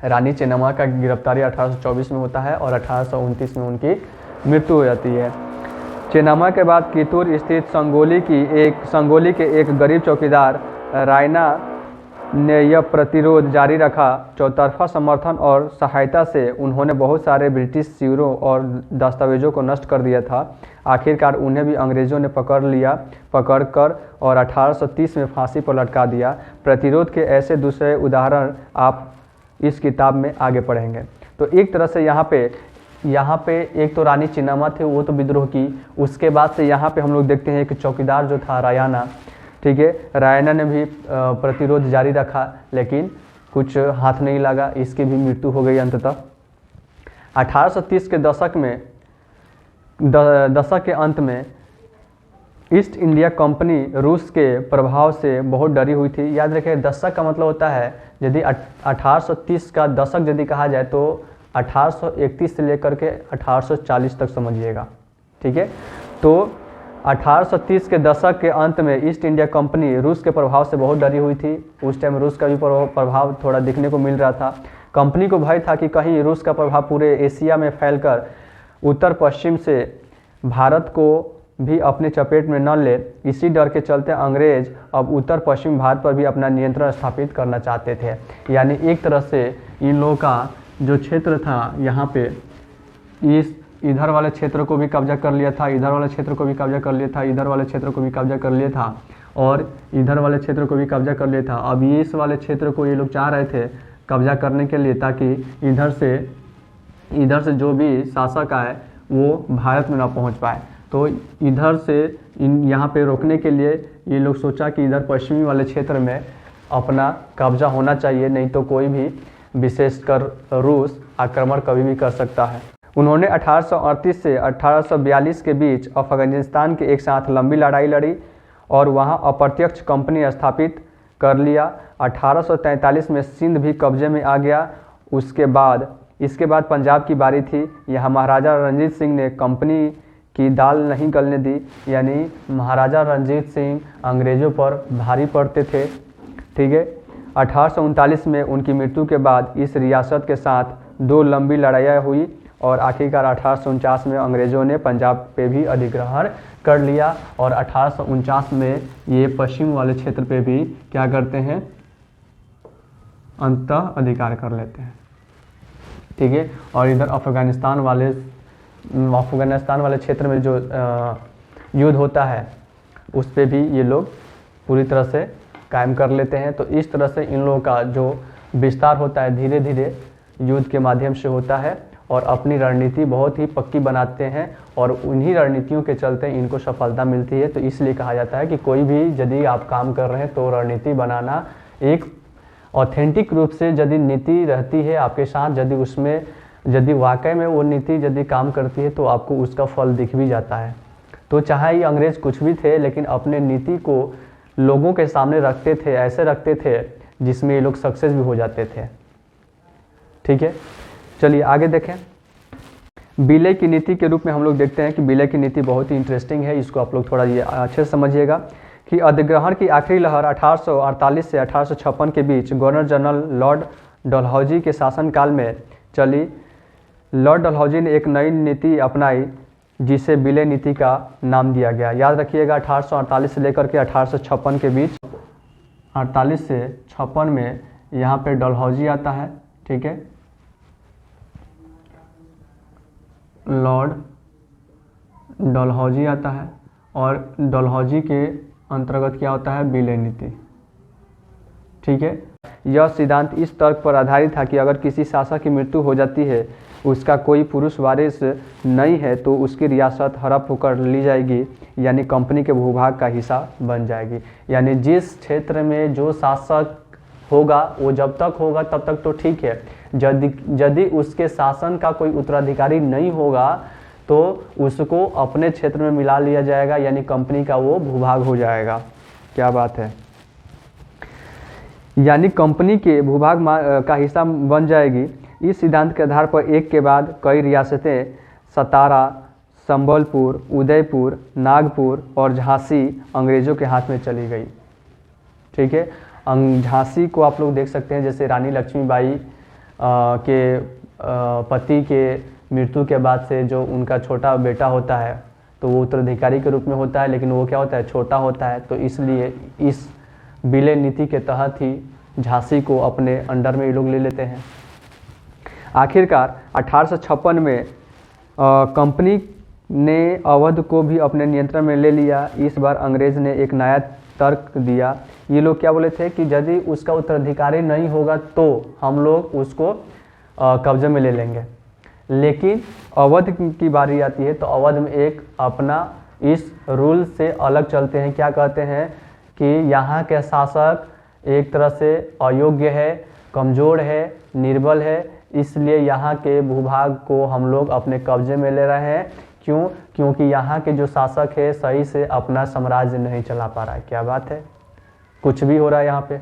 रानी चेन्नम्मा का गिरफ्तारी 1824 में होता है और 1829 में उनकी मृत्यु हो जाती है। चेन्नम्मा के बाद कितूर स्थित संगोली के एक गरीब चौकीदार रायना ने यह प्रतिरोध जारी रखा। चौतरफा समर्थन और सहायता से उन्होंने बहुत सारे ब्रिटिश शिविरों और दस्तावेजों को नष्ट कर दिया था। आखिरकार उन्हें भी अंग्रेज़ों ने पकड़कर और 1830 में फांसी पर लटका दिया। प्रतिरोध के ऐसे दूसरे उदाहरण आप इस किताब में आगे पढ़ेंगे। तो एक तरह से यहाँ पे एक तो रानी चेन्नम्मा थे, वो तो विद्रोह की। उसके बाद से यहाँ पे हम लोग देखते हैं कि चौकीदार जो था रायना, ठीक है, रायना ने भी प्रतिरोध जारी रखा, लेकिन कुछ हाथ नहीं लगा, इसकी भी मृत्यु हो गई अंततः। 1830 के दशक के अंत में ईस्ट इंडिया कंपनी रूस के प्रभाव से बहुत डरी हुई थी। याद रखिए दशक का मतलब होता है, यदि 1830 का दशक यदि कहा जाए तो 1831 से लेकर के 1840 तक समझिएगा, ठीक है। तो 1830 के दशक के अंत में ईस्ट इंडिया कंपनी रूस के प्रभाव से बहुत डरी हुई थी। उस टाइम रूस का भी प्रभाव थोड़ा दिखने को मिल रहा था। कंपनी को भय था कि कहीं रूस का प्रभाव पूरे एशिया में फैलकर उत्तर पश्चिम से भारत को भी अपने चपेट में न ले। इसी डर के चलते अंग्रेज अब उत्तर पश्चिम भारत पर भी अपना नियंत्रण स्थापित करना चाहते थे। यानी एक तरह से इन लोगों का जो क्षेत्र था, यहाँ पे इधर वाले क्षेत्र को भी कब्जा कर लिया था, इधर वाले क्षेत्र को भी कब्जा कर लिया था, इधर वाले क्षेत्र को भी कब्जा कर लिया था और इधर वाले क्षेत्र को भी कब्जा कर लिया था। अब ये इस वाले क्षेत्र को ये लोग चाह रहे थे कब्जा करने के लिए, ताकि इधर से जो भी शासक आए वो भारत में ना पहुंच पाए। तो इधर से यहाँ पे रोकने के लिए ये लोग सोचा कि इधर पश्चिमी वाले क्षेत्र में अपना कब्जा होना चाहिए, नहीं तो कोई भी विशेषकर रूस आक्रमण कभी भी कर सकता है। उन्होंने 1838 से 1842 के बीच अफगानिस्तान के एक साथ लंबी लड़ाई लड़ी और वहां अप्रत्यक्ष कंपनी स्थापित कर लिया। 1843 में सिंध भी कब्जे में आ गया। इसके बाद पंजाब की बारी थी। यहाँ महाराजा रणजीत सिंह ने कंपनी की दाल नहीं गलने दी, यानी महाराजा रणजीत सिंह अंग्रेज़ों पर भारी पड़ते थे। ठीक है, 1839 में उनकी मृत्यु के बाद इस रियासत के साथ 2 लंबी लड़ाइयाँ हुई और आखिरकार 1849 में अंग्रेज़ों ने पंजाब पे भी अधिग्रहण कर लिया और 1849 में ये पश्चिम वाले क्षेत्र पे भी क्या करते हैं, अंततः अधिकार कर लेते हैं। ठीक है, और इधर अफगानिस्तान वाले क्षेत्र में जो युद्ध होता है उस पे भी ये लोग पूरी तरह से कायम कर लेते हैं। तो इस तरह से इन लोगों का जो विस्तार होता है धीरे धीरे युद्ध के माध्यम से होता है और अपनी रणनीति बहुत ही पक्की बनाते हैं और उन्हीं रणनीतियों के चलते इनको सफलता मिलती है। तो इसलिए कहा जाता है कि कोई भी यदि आप काम कर रहे हैं तो रणनीति बनाना एक ऑथेंटिक रूप से यदि नीति रहती है आपके साथ, यदि वाकई में वो नीति यदि काम करती है तो आपको उसका फल दिख भी जाता है। तो चाहे ये अंग्रेज कुछ भी थे लेकिन अपने नीति को लोगों के सामने रखते थे, ऐसे रखते थे जिसमें ये लोग सक्सेस भी हो जाते थे। ठीक है, चलिए आगे देखें। विलय की नीति के रूप में हम लोग देखते हैं कि विलय की नीति बहुत ही इंटरेस्टिंग है, इसको आप लोग थोड़ा ये अच्छे से समझिएगा कि अधिग्रहण की आखिरी लहर 1848 से 1856 के बीच गवर्नर जनरल लॉर्ड डलहौजी के शासनकाल में चली। लॉर्ड डलहौजी ने एक नई नीति अपनाई जिसे विलय नीति का नाम दिया गया। याद रखिएगा 1848 से लेकर के 1856 के बीच, 48 से 56 में यहाँ पे डलहौजी आता है। ठीक है, लॉर्ड डलहौजी आता है और डलहौजी के अंतर्गत क्या होता है, विलय नीति। ठीक है, यह सिद्धांत इस तर्क पर आधारित था कि अगर किसी शासक की मृत्यु हो जाती है, उसका कोई पुरुष वारिस नहीं है तो उसकी रियासत हड़प होकर ली जाएगी, यानी कंपनी के भूभाग का हिस्सा बन जाएगी। यानी जिस क्षेत्र में जो शासक होगा वो जब तक होगा तब तक तो ठीक है, यदि उसके शासन का कोई उत्तराधिकारी नहीं होगा तो उसको अपने क्षेत्र में मिला लिया जाएगा, यानी कंपनी का वो भूभाग हो जाएगा। क्या बात है, यानी कंपनी के भूभाग का हिस्सा बन जाएगी। इस सिद्धांत के आधार पर एक के बाद कई रियासतें सतारा, संबलपुर, उदयपुर, नागपुर और झांसी अंग्रेज़ों के हाथ में चली गई। ठीक है, झांसी को आप लोग देख सकते हैं, जैसे रानी लक्ष्मीबाई के पति के मृत्यु के बाद से जो उनका छोटा बेटा होता है तो वो उत्तराधिकारी के रूप में होता है, लेकिन वो क्या होता है, छोटा होता है। तो इसलिए इस विलय नीति के तहत ही झांसी को अपने अंडर में ये लोग ले लेते हैं। आखिरकार 1856 में कंपनी ने अवध को भी अपने नियंत्रण में ले लिया। इस बार अंग्रेज़ ने एक नया तर्क दिया। ये लोग क्या बोले थे कि यदि उसका उत्तराधिकारी नहीं होगा तो हम लोग उसको कब्जे में ले लेंगे, लेकिन अवध की बारी आती है तो अवध में एक अपना इस रूल से अलग चलते हैं। क्या कहते हैं कि यहाँ के शासक एक तरह से अयोग्य है, कमज़ोर है, निर्बल है, इसलिए यहाँ के भूभाग को हम लोग अपने कब्जे में ले रहे हैं। क्यों? क्योंकि यहाँ के जो शासक है सही से अपना साम्राज्य नहीं चला पा रहा है। क्या बात है, कुछ भी हो रहा है यहाँ पे।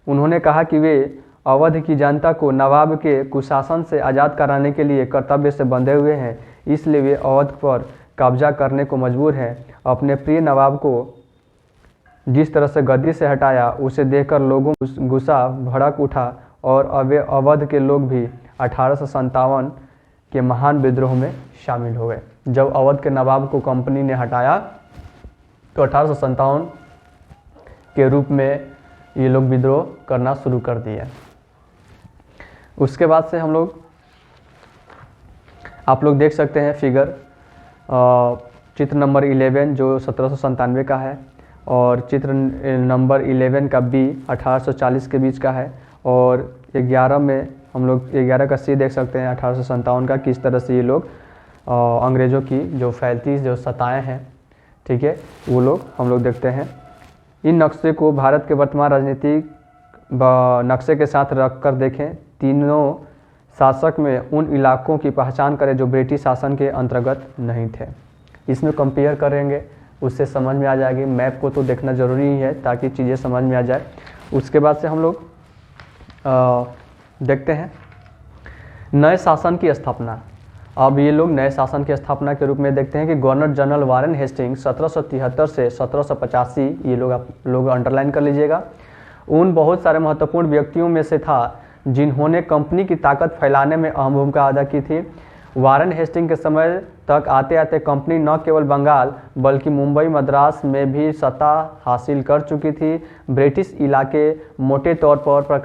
उन्होंने कहा कि वे अवध की जनता को नवाब के कुशासन से आज़ाद कराने के लिए कर्तव्य से बंधे हुए हैं, इसलिए वे अवध पर कब्जा करने को मजबूर हैं। अपने प्रिय नवाब को जिस तरह से गद्दी से हटाया उसे देखकर लोगों को गुस्सा भड़क उठा और अवध के लोग भी 1857 के महान विद्रोह में शामिल हो गए। जब अवध के नवाब को कंपनी ने हटाया तो 1857 के रूप में ये लोग विद्रोह करना शुरू कर दिए। उसके बाद से हम लोग आप लोग देख सकते हैं फिगर चित्र नंबर 11 जो 1797 का है और चित्र नंबर 11 का बी 1840 के बीच का है और 11 में हम लोग 11 का सी देख सकते हैं 1857 का, किस तरह से ये लोग अंग्रेज़ों की जो फैलती जो सताएँ हैं, ठीक है, वो लोग हम लोग देखते हैं। इन नक्शे को भारत के वर्तमान राजनीतिक नक्शे के साथ रख कर देखें। तीनों शासक में उन इलाकों की पहचान करें जो ब्रिटिश शासन के अंतर्गत नहीं थे। इसमें कंपेयर करेंगे, उससे समझ में आ जाएगी। मैप को तो देखना ज़रूरी ही है ताकि चीज़ें समझ में आ जाए। उसके बाद से हम लोग देखते हैं नए शासन की स्थापना। अब ये लोग नए शासन की स्थापना के रूप में देखते हैं कि गवर्नर जनरल वारेन हेस्टिंग्स 1773 से 1785, ये लोग आप लोग अंडरलाइन कर लीजिएगा, उन बहुत सारे महत्वपूर्ण व्यक्तियों में से था जिन्होंने कंपनी की ताकत फैलाने में अहम भूमिका अदा की थी। वारेन हेस्टिंग के समय तक आते आते कंपनी न केवल बंगाल बल्कि मुंबई मद्रास में भी सत्ता हासिल कर चुकी थी। ब्रिटिश इलाके मोटे तौर पर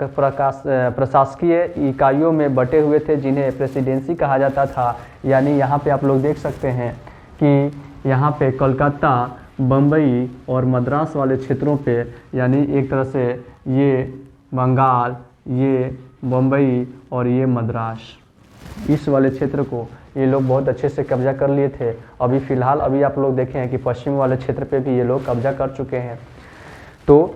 प्रशासकीय इकाइयों में बटे हुए थे जिन्हें प्रेसिडेंसी कहा जाता था। यानी यहाँ पे आप लोग देख सकते हैं कि यहाँ पे कलकत्ता, बम्बई और मद्रास वाले क्षेत्रों पे, यानी एक तरह से ये बंगाल, ये बम्बई और ये मद्रास, इस वाले क्षेत्र को ये लोग बहुत अच्छे से कब्जा कर लिए थे। अभी फ़िलहाल अभी आप लोग देखें कि पश्चिम वाले क्षेत्र पे भी ये लोग कब्जा कर चुके हैं। तो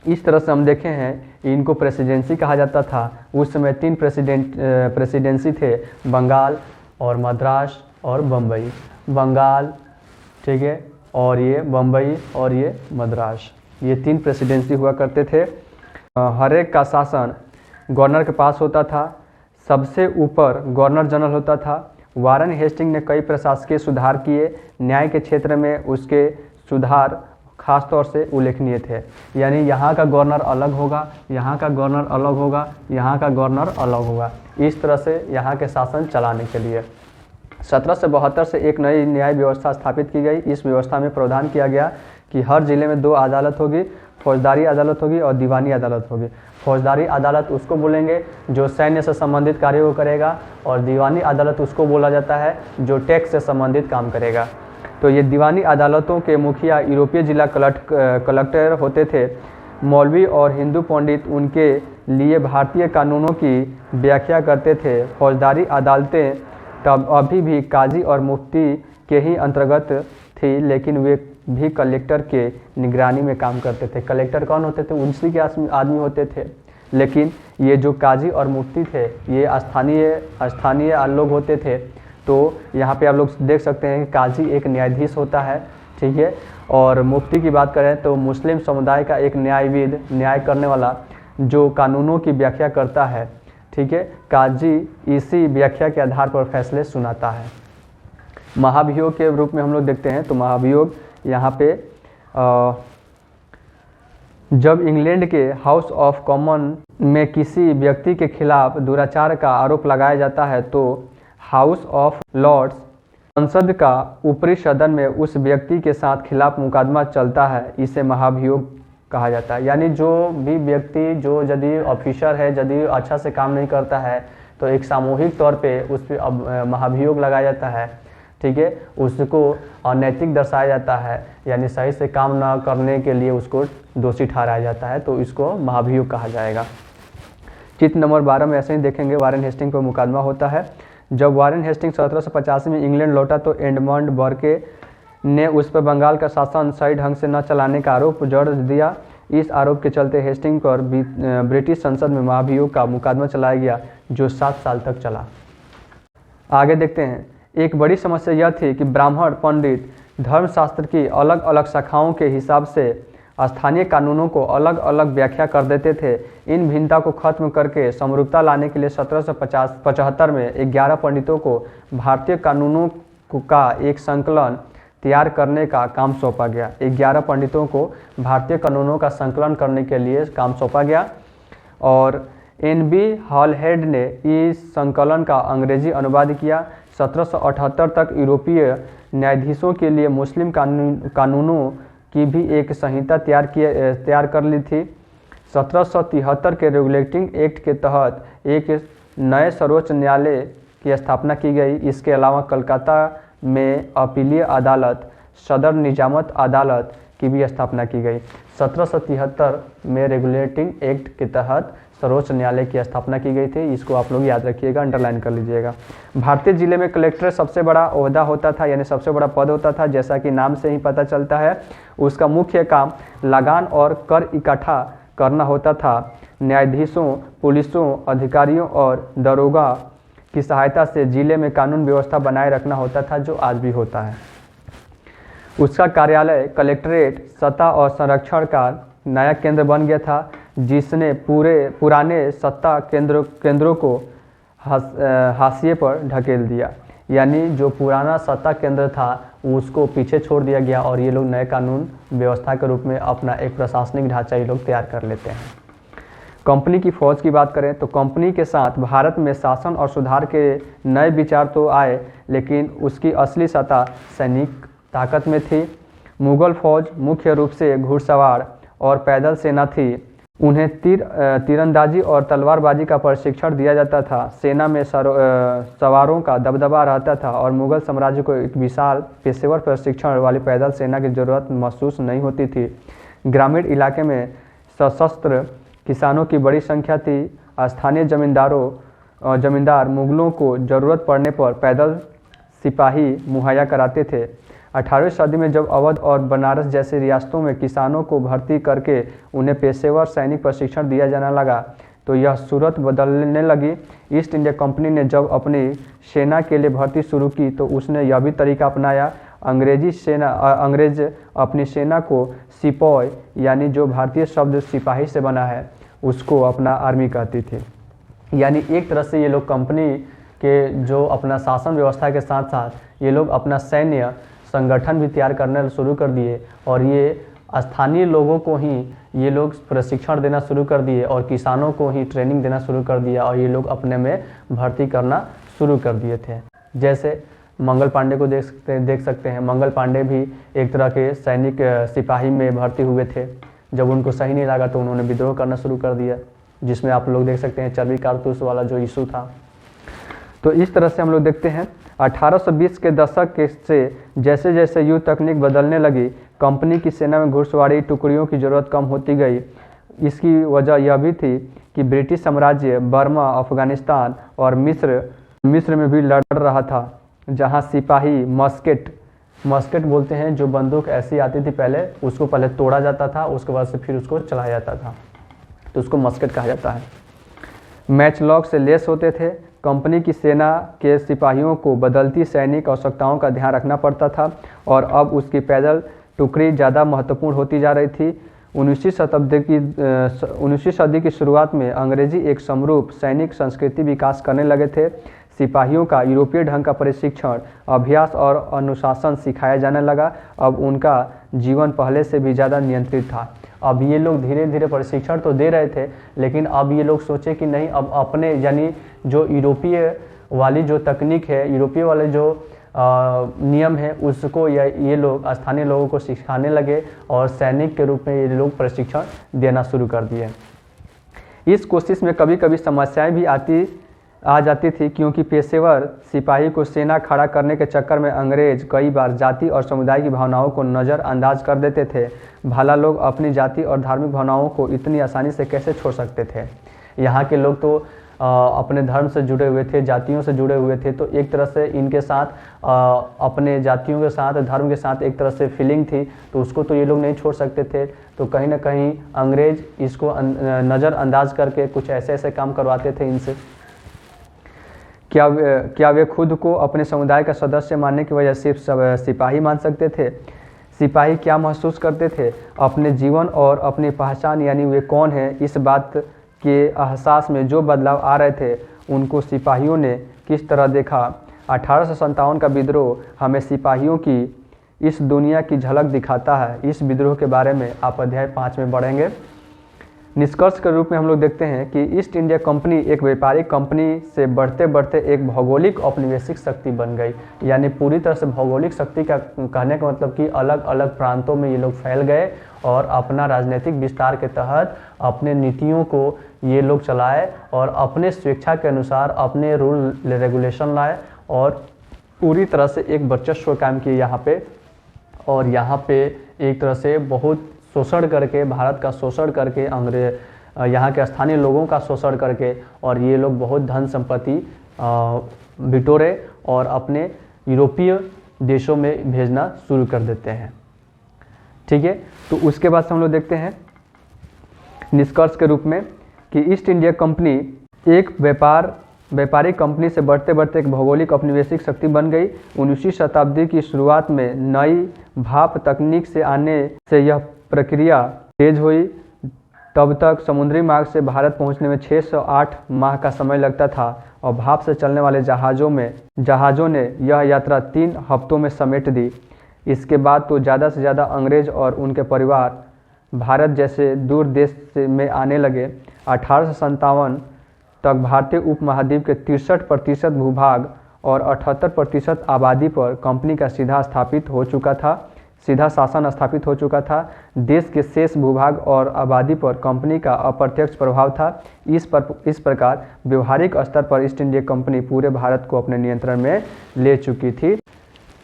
इस तरह से हम देखे हैं इनको प्रेसिडेंसी कहा जाता था। उस समय 3 प्रेसिडेंसी थे, बंगाल और मद्रास और बम्बई। बंगाल, ठीक है, और ये बम्बई और ये मद्रास, ये 3 प्रेसिडेंसी हुआ करते थे। हर एक का शासन गवर्नर के पास होता था। सबसे ऊपर गवर्नर जनरल होता था। वारेन हेस्टिंग ने कई प्रशासकीय सुधार किए। न्याय के क्षेत्र में उसके सुधार खास तौर से उल्लेखनीय थे। यानी यहाँ का गवर्नर अलग होगा, यहाँ का गवर्नर अलग होगा, यहाँ का गवर्नर अलग होगा, इस तरह से यहाँ के शासन चलाने के लिए 1772 से एक नई न्याय व्यवस्था स्थापित की गई। इस व्यवस्था में प्रावधान किया गया कि हर जिले में 2 अदालत होगी, फौजदारी अदालत होगी और दीवानी अदालत होगी। फौजदारी अदालत उसको बोलेंगे जो सैन्य से संबंधित कार्यों को करेगा, और दीवानी अदालत उसको बोला जाता है जो टैक्स से संबंधित काम करेगा। तो ये दीवानी अदालतों के मुखिया यूरोपीय जिला कलेक्टर होते थे। मौलवी और हिंदू पंडित उनके लिए भारतीय कानूनों की व्याख्या करते थे। फौजदारी अदालतें तब अभी भी काजी और मुफ्ती के ही अंतर्गत थी, लेकिन वे भी कलेक्टर के निगरानी में काम करते थे। कलेक्टर कौन होते थे? उसी के आदमी होते थे। लेकिन ये जो काजी और मुफ्ती थे ये स्थानीय लोग होते थे। तो यहाँ पे आप लोग देख सकते हैं कि काजी एक न्यायाधीश होता है, ठीक है, और मुफ्ती की बात करें तो मुस्लिम समुदाय का एक न्यायविद, न्याय करने वाला जो कानूनों की व्याख्या करता है, ठीक है। काजी इसी व्याख्या के आधार पर फैसले सुनाता है। महाभियोग के रूप में हम लोग देखते हैं तो महाभियोग यहाँ पे जब इंग्लैंड के हाउस ऑफ कॉमन में किसी व्यक्ति के खिलाफ दुराचार का आरोप लगाया जाता है तो हाउस ऑफ लॉर्ड्स, संसद का ऊपरी सदन में उस व्यक्ति के साथ खिलाफ मुकदमा चलता है। इसे महाभियोग कहा जाता है। यानी जो भी व्यक्ति जो यदि ऑफिसर है, यदि अच्छा से काम नहीं करता है तो एक सामूहिक तौर पे उस पर अब महाभियोग लगाया जाता है, ठीक है। उसको अनैतिक दर्शाया जाता है, यानी सही से काम न करने के लिए उसको दोषी ठहराया जाता है, तो इसको महाभियोग कहा जाएगा। चित्र नंबर 12 में ऐसे ही देखेंगे वारेन हेस्टिंग पर मुकदमा होता है। जब वारेन हेस्टिंग 1785 में इंग्लैंड लौटा तो एडमंड बर्के ने उस पर बंगाल का शासन सही ढंग से न चलाने का आरोप जड़ दिया। इस आरोप के चलते हेस्टिंग पर ब्रिटिश संसद में महाभियोग का मुकदमा चलाया गया जो 7 साल तक चला। आगे देखते हैं। एक बड़ी समस्या यह थी कि ब्राह्मण पंडित धर्मशास्त्र की अलग अलग शाखाओं के हिसाब से स्थानीय कानूनों को अलग अलग व्याख्या कर देते थे। इन भिन्नता को खत्म करके समरूपता लाने के लिए 1775 में 11 पंडितों को भारतीय कानूनों का एक संकलन तैयार करने का काम सौंपा गया। 11 पंडितों को भारतीय कानूनों का संकलन करने के लिए काम सौंपा गया और NB हॉलहेड ने इस संकलन का अंग्रेजी अनुवाद किया। 1778 तक यूरोपीय न्यायाधीशों के लिए मुस्लिम कानूनों की भी एक संहिता तैयार कर ली थी। 1773 के रेगुलेटिंग एक्ट के तहत एक नए सर्वोच्च न्यायालय की स्थापना की गई। इसके अलावा कलकत्ता में अपीलीय अदालत, सदर निजामत अदालत की भी स्थापना की गई। 1773 में रेगुलेटिंग एक्ट के तहत सर्वोच्च न्यायालय की स्थापना की गई थी। इसको आप लोग याद रखिएगा, अंडरलाइन कर लीजिएगा। भारतीय जिले में कलेक्टर सबसे बड़ा ओहदा होता था, यानी सबसे बड़ा पद होता था। जैसा कि नाम से ही पता चलता है, उसका मुख्य काम लगान और कर इकट्ठा करना होता था। न्यायाधीशों, पुलिसों, अधिकारियों और दरोगा की सहायता से जिले में कानून व्यवस्था बनाए रखना होता था, जो आज भी होता है। उसका कार्यालय कलेक्ट्रेट सत्ता और संरक्षण का नया केंद्र बन गया था, जिसने पुराने सत्ता केंद्रों को हाशिए पर ढकेल दिया। यानी जो पुराना सत्ता केंद्र था उसको पीछे छोड़ दिया गया और ये लोग नए कानून व्यवस्था के रूप में अपना एक प्रशासनिक ढांचा ये लोग तैयार कर लेते हैं। कंपनी की फौज की बात करें तो कंपनी के साथ भारत में शासन और सुधार के नए विचार तो आए, लेकिन उसकी असली सत्ता सैनिक ताकत में थी। मुगल फौज मुख्य रूप से घुड़सवार और पैदल सेना थी। उन्हें तीरंदाजी और तलवारबाजी का प्रशिक्षण दिया जाता था। सेना में सवारों का दबदबा रहता था और मुगल साम्राज्य को एक विशाल पेशेवर प्रशिक्षण वाली पैदल सेना की जरूरत महसूस नहीं होती थी। ग्रामीण इलाके में सशस्त्र किसानों की बड़ी संख्या थी। स्थानीय जमींदार मुगलों को जरूरत पड़ने पर पैदल सिपाही मुहैया कराते थे। 18वीं सदी में जब अवध और बनारस जैसी रियासतों में किसानों को भर्ती करके उन्हें पेशेवर सैनिक प्रशिक्षण दिया जाने लगा तो यह सूरत बदलने लगी। ईस्ट इंडिया कंपनी ने जब अपनी सेना के लिए भर्ती शुरू की तो उसने यह भी तरीका अपनाया। अंग्रेज अपनी सेना को सिपॉय यानी जो भारतीय शब्द सिपाही से बना है उसको अपना आर्मी कहती थी। यानी एक तरह से ये लोग कंपनी के जो अपना शासन व्यवस्था के साथ साथ ये लोग अपना सैन्य संगठन भी तैयार करना शुरू कर दिए और ये स्थानीय लोगों को ही ये लोग प्रशिक्षण देना शुरू कर दिए और किसानों को ही ट्रेनिंग देना शुरू कर दिया और ये लोग अपने में भर्ती करना शुरू कर दिए थे। जैसे मंगल पांडे को देख सकते हैं। मंगल पांडे भी एक तरह के सैनिक सिपाही में भर्ती हुए थे। जब उनको सही नहीं लगा तो उन्होंने विद्रोह करना शुरू कर दिया, जिसमें आप लोग देख सकते हैं चर्बी कारतूस वाला जो इशू था। तो इस तरह से हम लोग देखते हैं 1820 के दशक से जैसे जैसे युद्ध तकनीक बदलने लगी, कंपनी की सेना में घुड़सवारी टुकड़ियों की ज़रूरत कम होती गई। इसकी वजह यह भी थी कि ब्रिटिश साम्राज्य बर्मा, अफगानिस्तान और मिस्र में भी लड़ रहा था, जहां सिपाही मस्केट बोलते हैं, जो बंदूक ऐसी आती थी पहले, उसको पहले तोड़ा जाता था, उसके बाद से फिर उसको चलाया जाता था, तो उसको मस्केट कहा जाता है। मैचलॉक से लेस होते थे। कंपनी की सेना के सिपाहियों को बदलती सैनिक आवश्यकताओं का ध्यान रखना पड़ता था और अब उसकी पैदल टुकड़ी ज़्यादा महत्वपूर्ण होती जा रही थी। 19वीं सदी की शुरुआत में अंग्रेजी एक समरूप सैनिक संस्कृति विकास करने लगे थे। सिपाहियों का यूरोपीय ढंग का प्रशिक्षण, अभ्यास और अनुशासन सिखाया जाने लगा। अब उनका जीवन पहले से भी ज़्यादा नियंत्रित था। अब ये लोग धीरे धीरे प्रशिक्षण तो दे रहे थे, लेकिन अब ये लोग सोचे कि नहीं, अब अपने यानी जो यूरोपीय वाली जो तकनीक है, यूरोपीय वाले जो नियम है, उसको ये लोग स्थानीय लोगों को सिखाने लगे और सैनिक के रूप में ये लोग प्रशिक्षण देना शुरू कर दिए। इस कोशिश में कभी कभी समस्याएं भी आ जाती थी, क्योंकि पेशेवर सिपाही को सेना खड़ा करने के चक्कर में अंग्रेज कई बार जाति और समुदाय की भावनाओं को नज़रअंदाज कर देते थे। भला लोग अपनी जाति और धार्मिक भावनाओं को इतनी आसानी से कैसे छोड़ सकते थे। यहाँ के लोग तो अपने धर्म से जुड़े हुए थे, जातियों से जुड़े हुए थे, तो एक तरह से इनके साथ अपने जातियों के साथ, धर्म के साथ एक तरह से फीलिंग थी, तो उसको तो ये लोग नहीं छोड़ सकते थे। तो कहीं ना कहीं अंग्रेज इसको नज़रअंदाज करके कुछ ऐसे ऐसे काम करवाते थे इनसे। क्या वे खुद को अपने समुदाय का सदस्य मानने की वजह सिर्फ सिपाही मान सकते थे? सिपाही क्या महसूस करते थे? अपने जीवन और अपनी पहचान यानी वे कौन हैं, इस बात के एहसास में जो बदलाव आ रहे थे, उनको सिपाहियों ने किस तरह देखा? 1857 का विद्रोह हमें सिपाहियों की इस दुनिया की झलक दिखाता है। इस विद्रोह के बारे में आप अध्याय 5 में पढ़ेंगे। निष्कर्ष के रूप में हम लोग देखते हैं कि ईस्ट इंडिया कंपनी एक व्यापारिक कंपनी से बढ़ते बढ़ते एक भौगोलिक औपनिवेशिक शक्ति बन गई। यानी पूरी तरह से भौगोलिक शक्ति का कहने का मतलब कि अलग अलग प्रांतों में ये लोग फैल गए और अपना राजनीतिक विस्तार के तहत अपने नीतियों को ये लोग चलाए और अपने स्वेच्छा के अनुसार अपने रूल रेगुलेशन लाए और पूरी तरह से एक वर्चस्व कायम किए यहाँ पे। और यहाँ पे एक तरह से बहुत शोषण करके, भारत का शोषण करके, यहाँ के स्थानीय लोगों का शोषण करके, और ये लोग बहुत धन संपत्ति बिटोरे और अपने यूरोपीय देशों में भेजना शुरू कर देते हैं। ठीक है, तो उसके बाद से हम लोग देखते हैं निष्कर्ष के रूप में कि ईस्ट इंडिया कंपनी एक व्यापारिक कंपनी से बढ़ते बढ़ते एक भौगोलिक औपनिवेशिक शक्ति बन गई। 19वीं शताब्दी की शुरुआत में नई भाप तकनीक से आने से यह प्रक्रिया तेज हुई। तब तक समुद्री मार्ग से भारत पहुंचने में 6 से 8 माह का समय लगता था और भाप से चलने वाले जहाज़ों ने यह यात्रा 3 हफ्तों में समेट दी। इसके बाद तो ज़्यादा से ज़्यादा अंग्रेज और उनके परिवार भारत जैसे दूर देश में आने लगे। 1857 तक भारतीय उपमहाद्वीप के 63% भूभाग और 78% आबादी पर कंपनी का सीधा शासन स्थापित हो चुका था। देश के शेष भूभाग और आबादी पर कंपनी का अप्रत्यक्ष प्रभाव था। इस प्रकार व्यवहारिक स्तर पर ईस्ट इंडिया कंपनी पूरे भारत को अपने नियंत्रण में ले चुकी थी।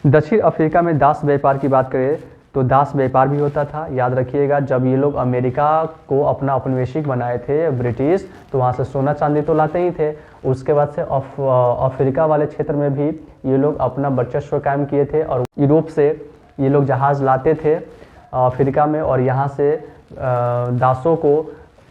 दक्षिण अफ्रीका में दास व्यापार की बात करें तो दास व्यापार भी होता था। याद रखिएगा, जब ये लोग अमेरिका को अपना औपनिवेशिक बनाए थे ब्रिटिश, तो वहाँ से सोना चांदी तो लाते ही थे। उसके बाद से अफ्रीका वाले क्षेत्र में भी ये लोग अपना वर्चस्व कायम किए थे और यूरोप से ये लोग जहाज़ लाते थे अफ्रीका में और यहाँ से दासों को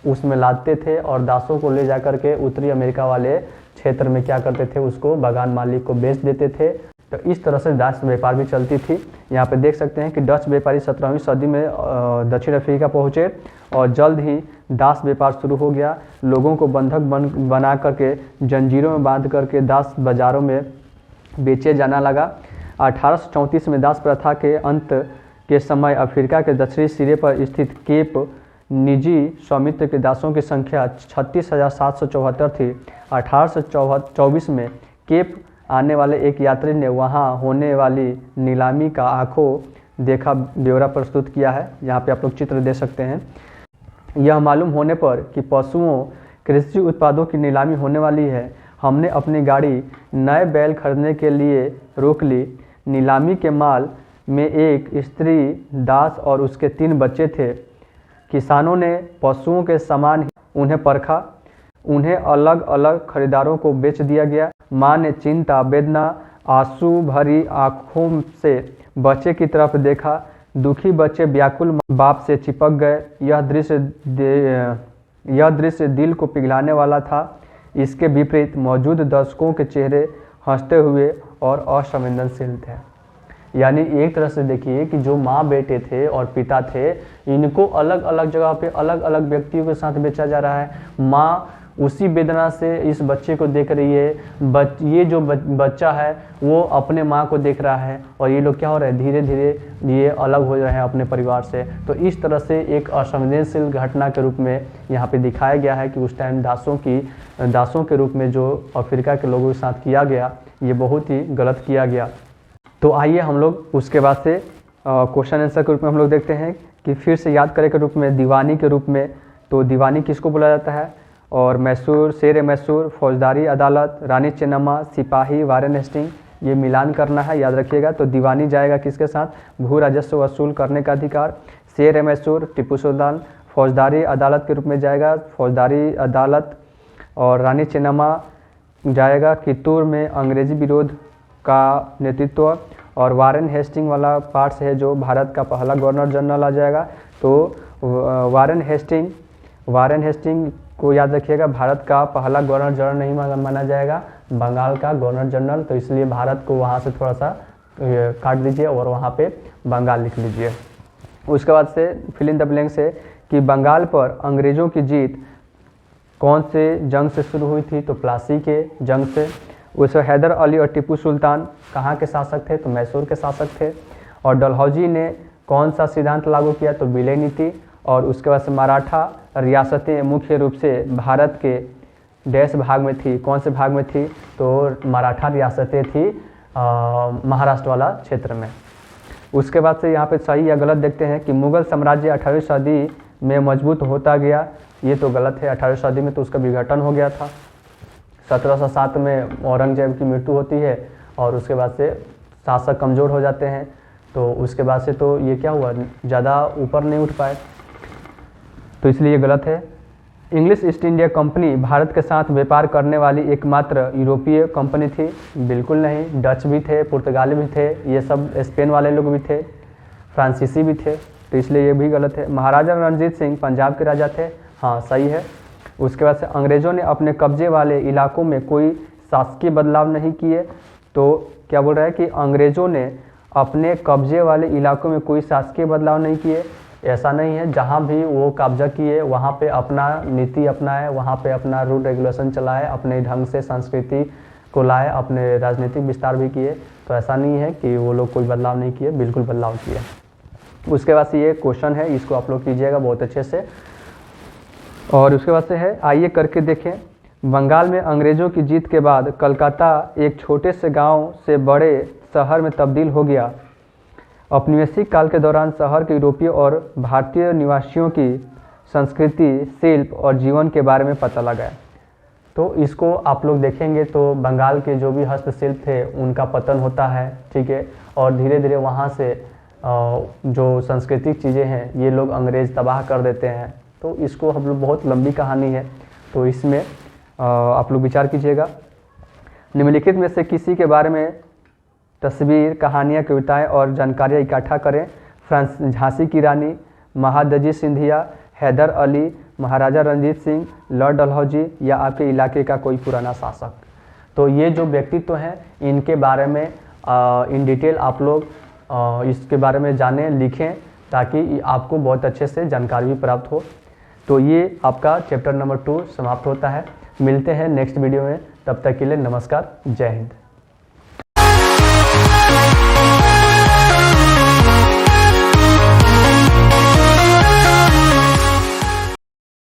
उसमें लाते थे और दासों को ले जा कर के उत्तरी अमेरिका वाले क्षेत्र में क्या करते थे, उसको बागान मालिक को बेच देते थे। तो इस तरह से दास व्यापार भी चलती थी। यहाँ पे देख सकते हैं कि डच व्यापारी 17वीं सदी में दक्षिण अफ्रीका पहुँचे और जल्द ही दास व्यापार शुरू हो गया। लोगों को बंधक बना करके जंजीरों में बांध करके दास बाज़ारों में बेचे जाना लगा। 1834 में दास प्रथा के अंत के समय अफ्रीका के दक्षिणी सिरे पर स्थित केप निजी स्वामित्व के दासों की संख्या 36,774 थी। 1824 में केप आने वाले एक यात्री ने वहां होने वाली नीलामी का आंखों देखा ब्यौरा प्रस्तुत किया है। यहाँ पे आप लोग चित्र दे सकते हैं। यह मालूम होने पर कि पशुओं कृषि उत्पादों की नीलामी होने वाली है, हमने अपनी गाड़ी नए बैल खरीदने के लिए रोक ली। नीलामी के माल में एक स्त्री दास और उसके 3 बच्चे थे। किसानों ने पशुओं के समान ही उन्हें परखा। उन्हें अलग अलग खरीदारों को बेच दिया गया। माँ ने चिंता वेदना आंसू भरी आँखों से बच्चे की तरफ देखा। दुखी बच्चे व्याकुल बाप से चिपक गए। यह दृश्य दिल को पिघलाने वाला था। इसके विपरीत मौजूद दर्शकों के चेहरे हंसते हुए और असंवेदनशील थे। यानी एक तरह से देखिए कि जो माँ बेटे थे और पिता थे, इनको अलग अलग जगह पे अलग अलग व्यक्तियों के साथ बेचा जा रहा है। माँ उसी वेदना से इस बच्चे को देख रही है। ये जो बच्चा है वो अपने माँ को देख रहा है और ये लोग क्या हो रहे हैं, धीरे धीरे ये अलग हो रहे हैं अपने परिवार से। तो इस तरह से एक असंवेदनशील घटना के रूप में यहाँ पे दिखाया गया है कि उस टाइम दासों के रूप में जो अफ्रीका के लोगों के साथ किया गया, ये बहुत ही गलत किया गया। तो आइए हम लोग उसके बाद से क्वेश्चन आंसर के रूप में हम लोग देखते हैं कि फिर से याद करें के रूप में दीवानी के रूप में, तो दीवानी किसको बोला जाता है, और मैसूर, शेर मैसूर, फौजदारी अदालत, रानी चेन्नम्मा, सिपाही, वारेन हेस्टिंग, ये मिलान करना है, याद रखिएगा। तो दीवानी जाएगा किसके साथ, भू राजस्व वसूल करने का अधिकार। शेर मैसूर टीपू सुल्तान, फौजदारी अदालत के रूप में जाएगा फौजदारी अदालत। और रानी चेन्नम्मा जाएगा कित्तूर में अंग्रेजी विरोध का नेतृत्व। और वारेन हेस्टिंग वाला पार्ट है जो भारत का पहला गवर्नर जनरल आ जाएगा। तो वारेन हेस्टिंग को याद रखिएगा, भारत का पहला गवर्नर जनरल नहीं माना जाएगा, बंगाल का गवर्नर जनरल। तो इसलिए भारत को वहाँ से थोड़ा सा काट दीजिए और वहाँ पे बंगाल लिख लीजिए। उसके बाद से फिल इन द ब्लैंक से कि बंगाल पर अंग्रेज़ों की जीत कौन से जंग से शुरू हुई थी, तो प्लासी के जंग से। उसमें हैदर अली और टीपू सुल्तान कहाँ के शासक थे, तो मैसूर के शासक थे। और डलहौजी ने कौन सा सिद्धांत लागू किया, तो विलय नीति। और उसके बाद से मराठा रियासतें मुख्य रूप से भारत के डैश भाग में थी, कौन से भाग में थी, तो मराठा रियासतें थी महाराष्ट्र वाला क्षेत्र में। उसके बाद से यहाँ पे सही या गलत देखते हैं कि मुगल साम्राज्य 18वीं सदी में मजबूत होता गया, ये तो गलत है। 18वीं सदी में तो उसका विघटन हो गया था। 1707 में औरंगजेब की मृत्यु होती है और उसके बाद से शासक कमज़ोर हो जाते हैं। तो उसके बाद से तो ये क्या हुआ, ज़्यादा ऊपर नहीं उठ पाए, तो इसलिए ये गलत है। English east India company Bharat के साथ व्यापार करने वाली एकमात्र यूरोपीय कंपनी थी, बिल्कुल नहीं। डच भी थे, पुर्तगाली भी थे, ये सब स्पेन वाले लोग भी थे, फ्रांसीसी भी थे, तो इसलिए ये भी गलत है। महाराजा रणजीत सिंह पंजाब के राजा थे, हाँ सही है। उसके बाद से अंग्रेज़ों ने अपने कब्जे वाले इलाकों में कोई शासकीय बदलाव नहीं किए, तो क्या बोल रहा है कि अंग्रेज़ों ने अपने कब्जे वाले इलाकों में कोई शासकीय बदलाव नहीं किए। ऐसा नहीं है, जहाँ भी वो कब्जा किए वहाँ पे अपना नीति अपनाए, वहाँ पे अपना रूल रेगुलेशन चलाए, अपने ढंग से संस्कृति को लाए, अपने राजनीतिक विस्तार भी किए। तो ऐसा नहीं है कि वो लोग कोई बदलाव नहीं किए, बिल्कुल बदलाव किए। उसके बाद से ये क्वेश्चन है, इसको आप लोग कीजिएगा बहुत अच्छे से। और उसके बाद से है, आइए करके देखें। बंगाल में अंग्रेज़ों की जीत के बाद कलकत्ता एक छोटे से गांव से बड़े शहर में तब्दील हो गया। औपनिवेशिक काल के दौरान शहर के यूरोपीय और भारतीय निवासियों की संस्कृति, शिल्प और जीवन के बारे में पता लगा। तो इसको आप लोग देखेंगे तो बंगाल के जो भी हस्तशिल्प थे उनका पतन होता है, ठीक है, और धीरे धीरे वहाँ से जो सांस्कृतिक चीज़ें हैं ये लोग अंग्रेज़ तबाह कर देते हैं। तो इसको हम लोग, बहुत लंबी कहानी है, तो इसमें आप लोग विचार कीजिएगा। निम्नलिखित में से किसी के बारे में तस्वीर, कहानियाँ, कविताएं और जानकारियाँ इकट्ठा करें। झांसी की रानी, महादजी सिंधिया, हैदर अली, महाराजा रंजीत सिंह, लॉर्ड डलहौजी या आपके इलाके का कोई पुराना शासक। तो ये जो व्यक्तित्व हैं इनके बारे में इन डिटेल आप लोग इसके बारे में जानें, लिखें, ताकि आपको बहुत अच्छे से जानकारी भी प्राप्त हो। तो ये आपका चैप्टर नंबर 2 समाप्त होता है। मिलते हैं नेक्स्ट वीडियो में, तब तक के लिए नमस्कार, जय हिंद।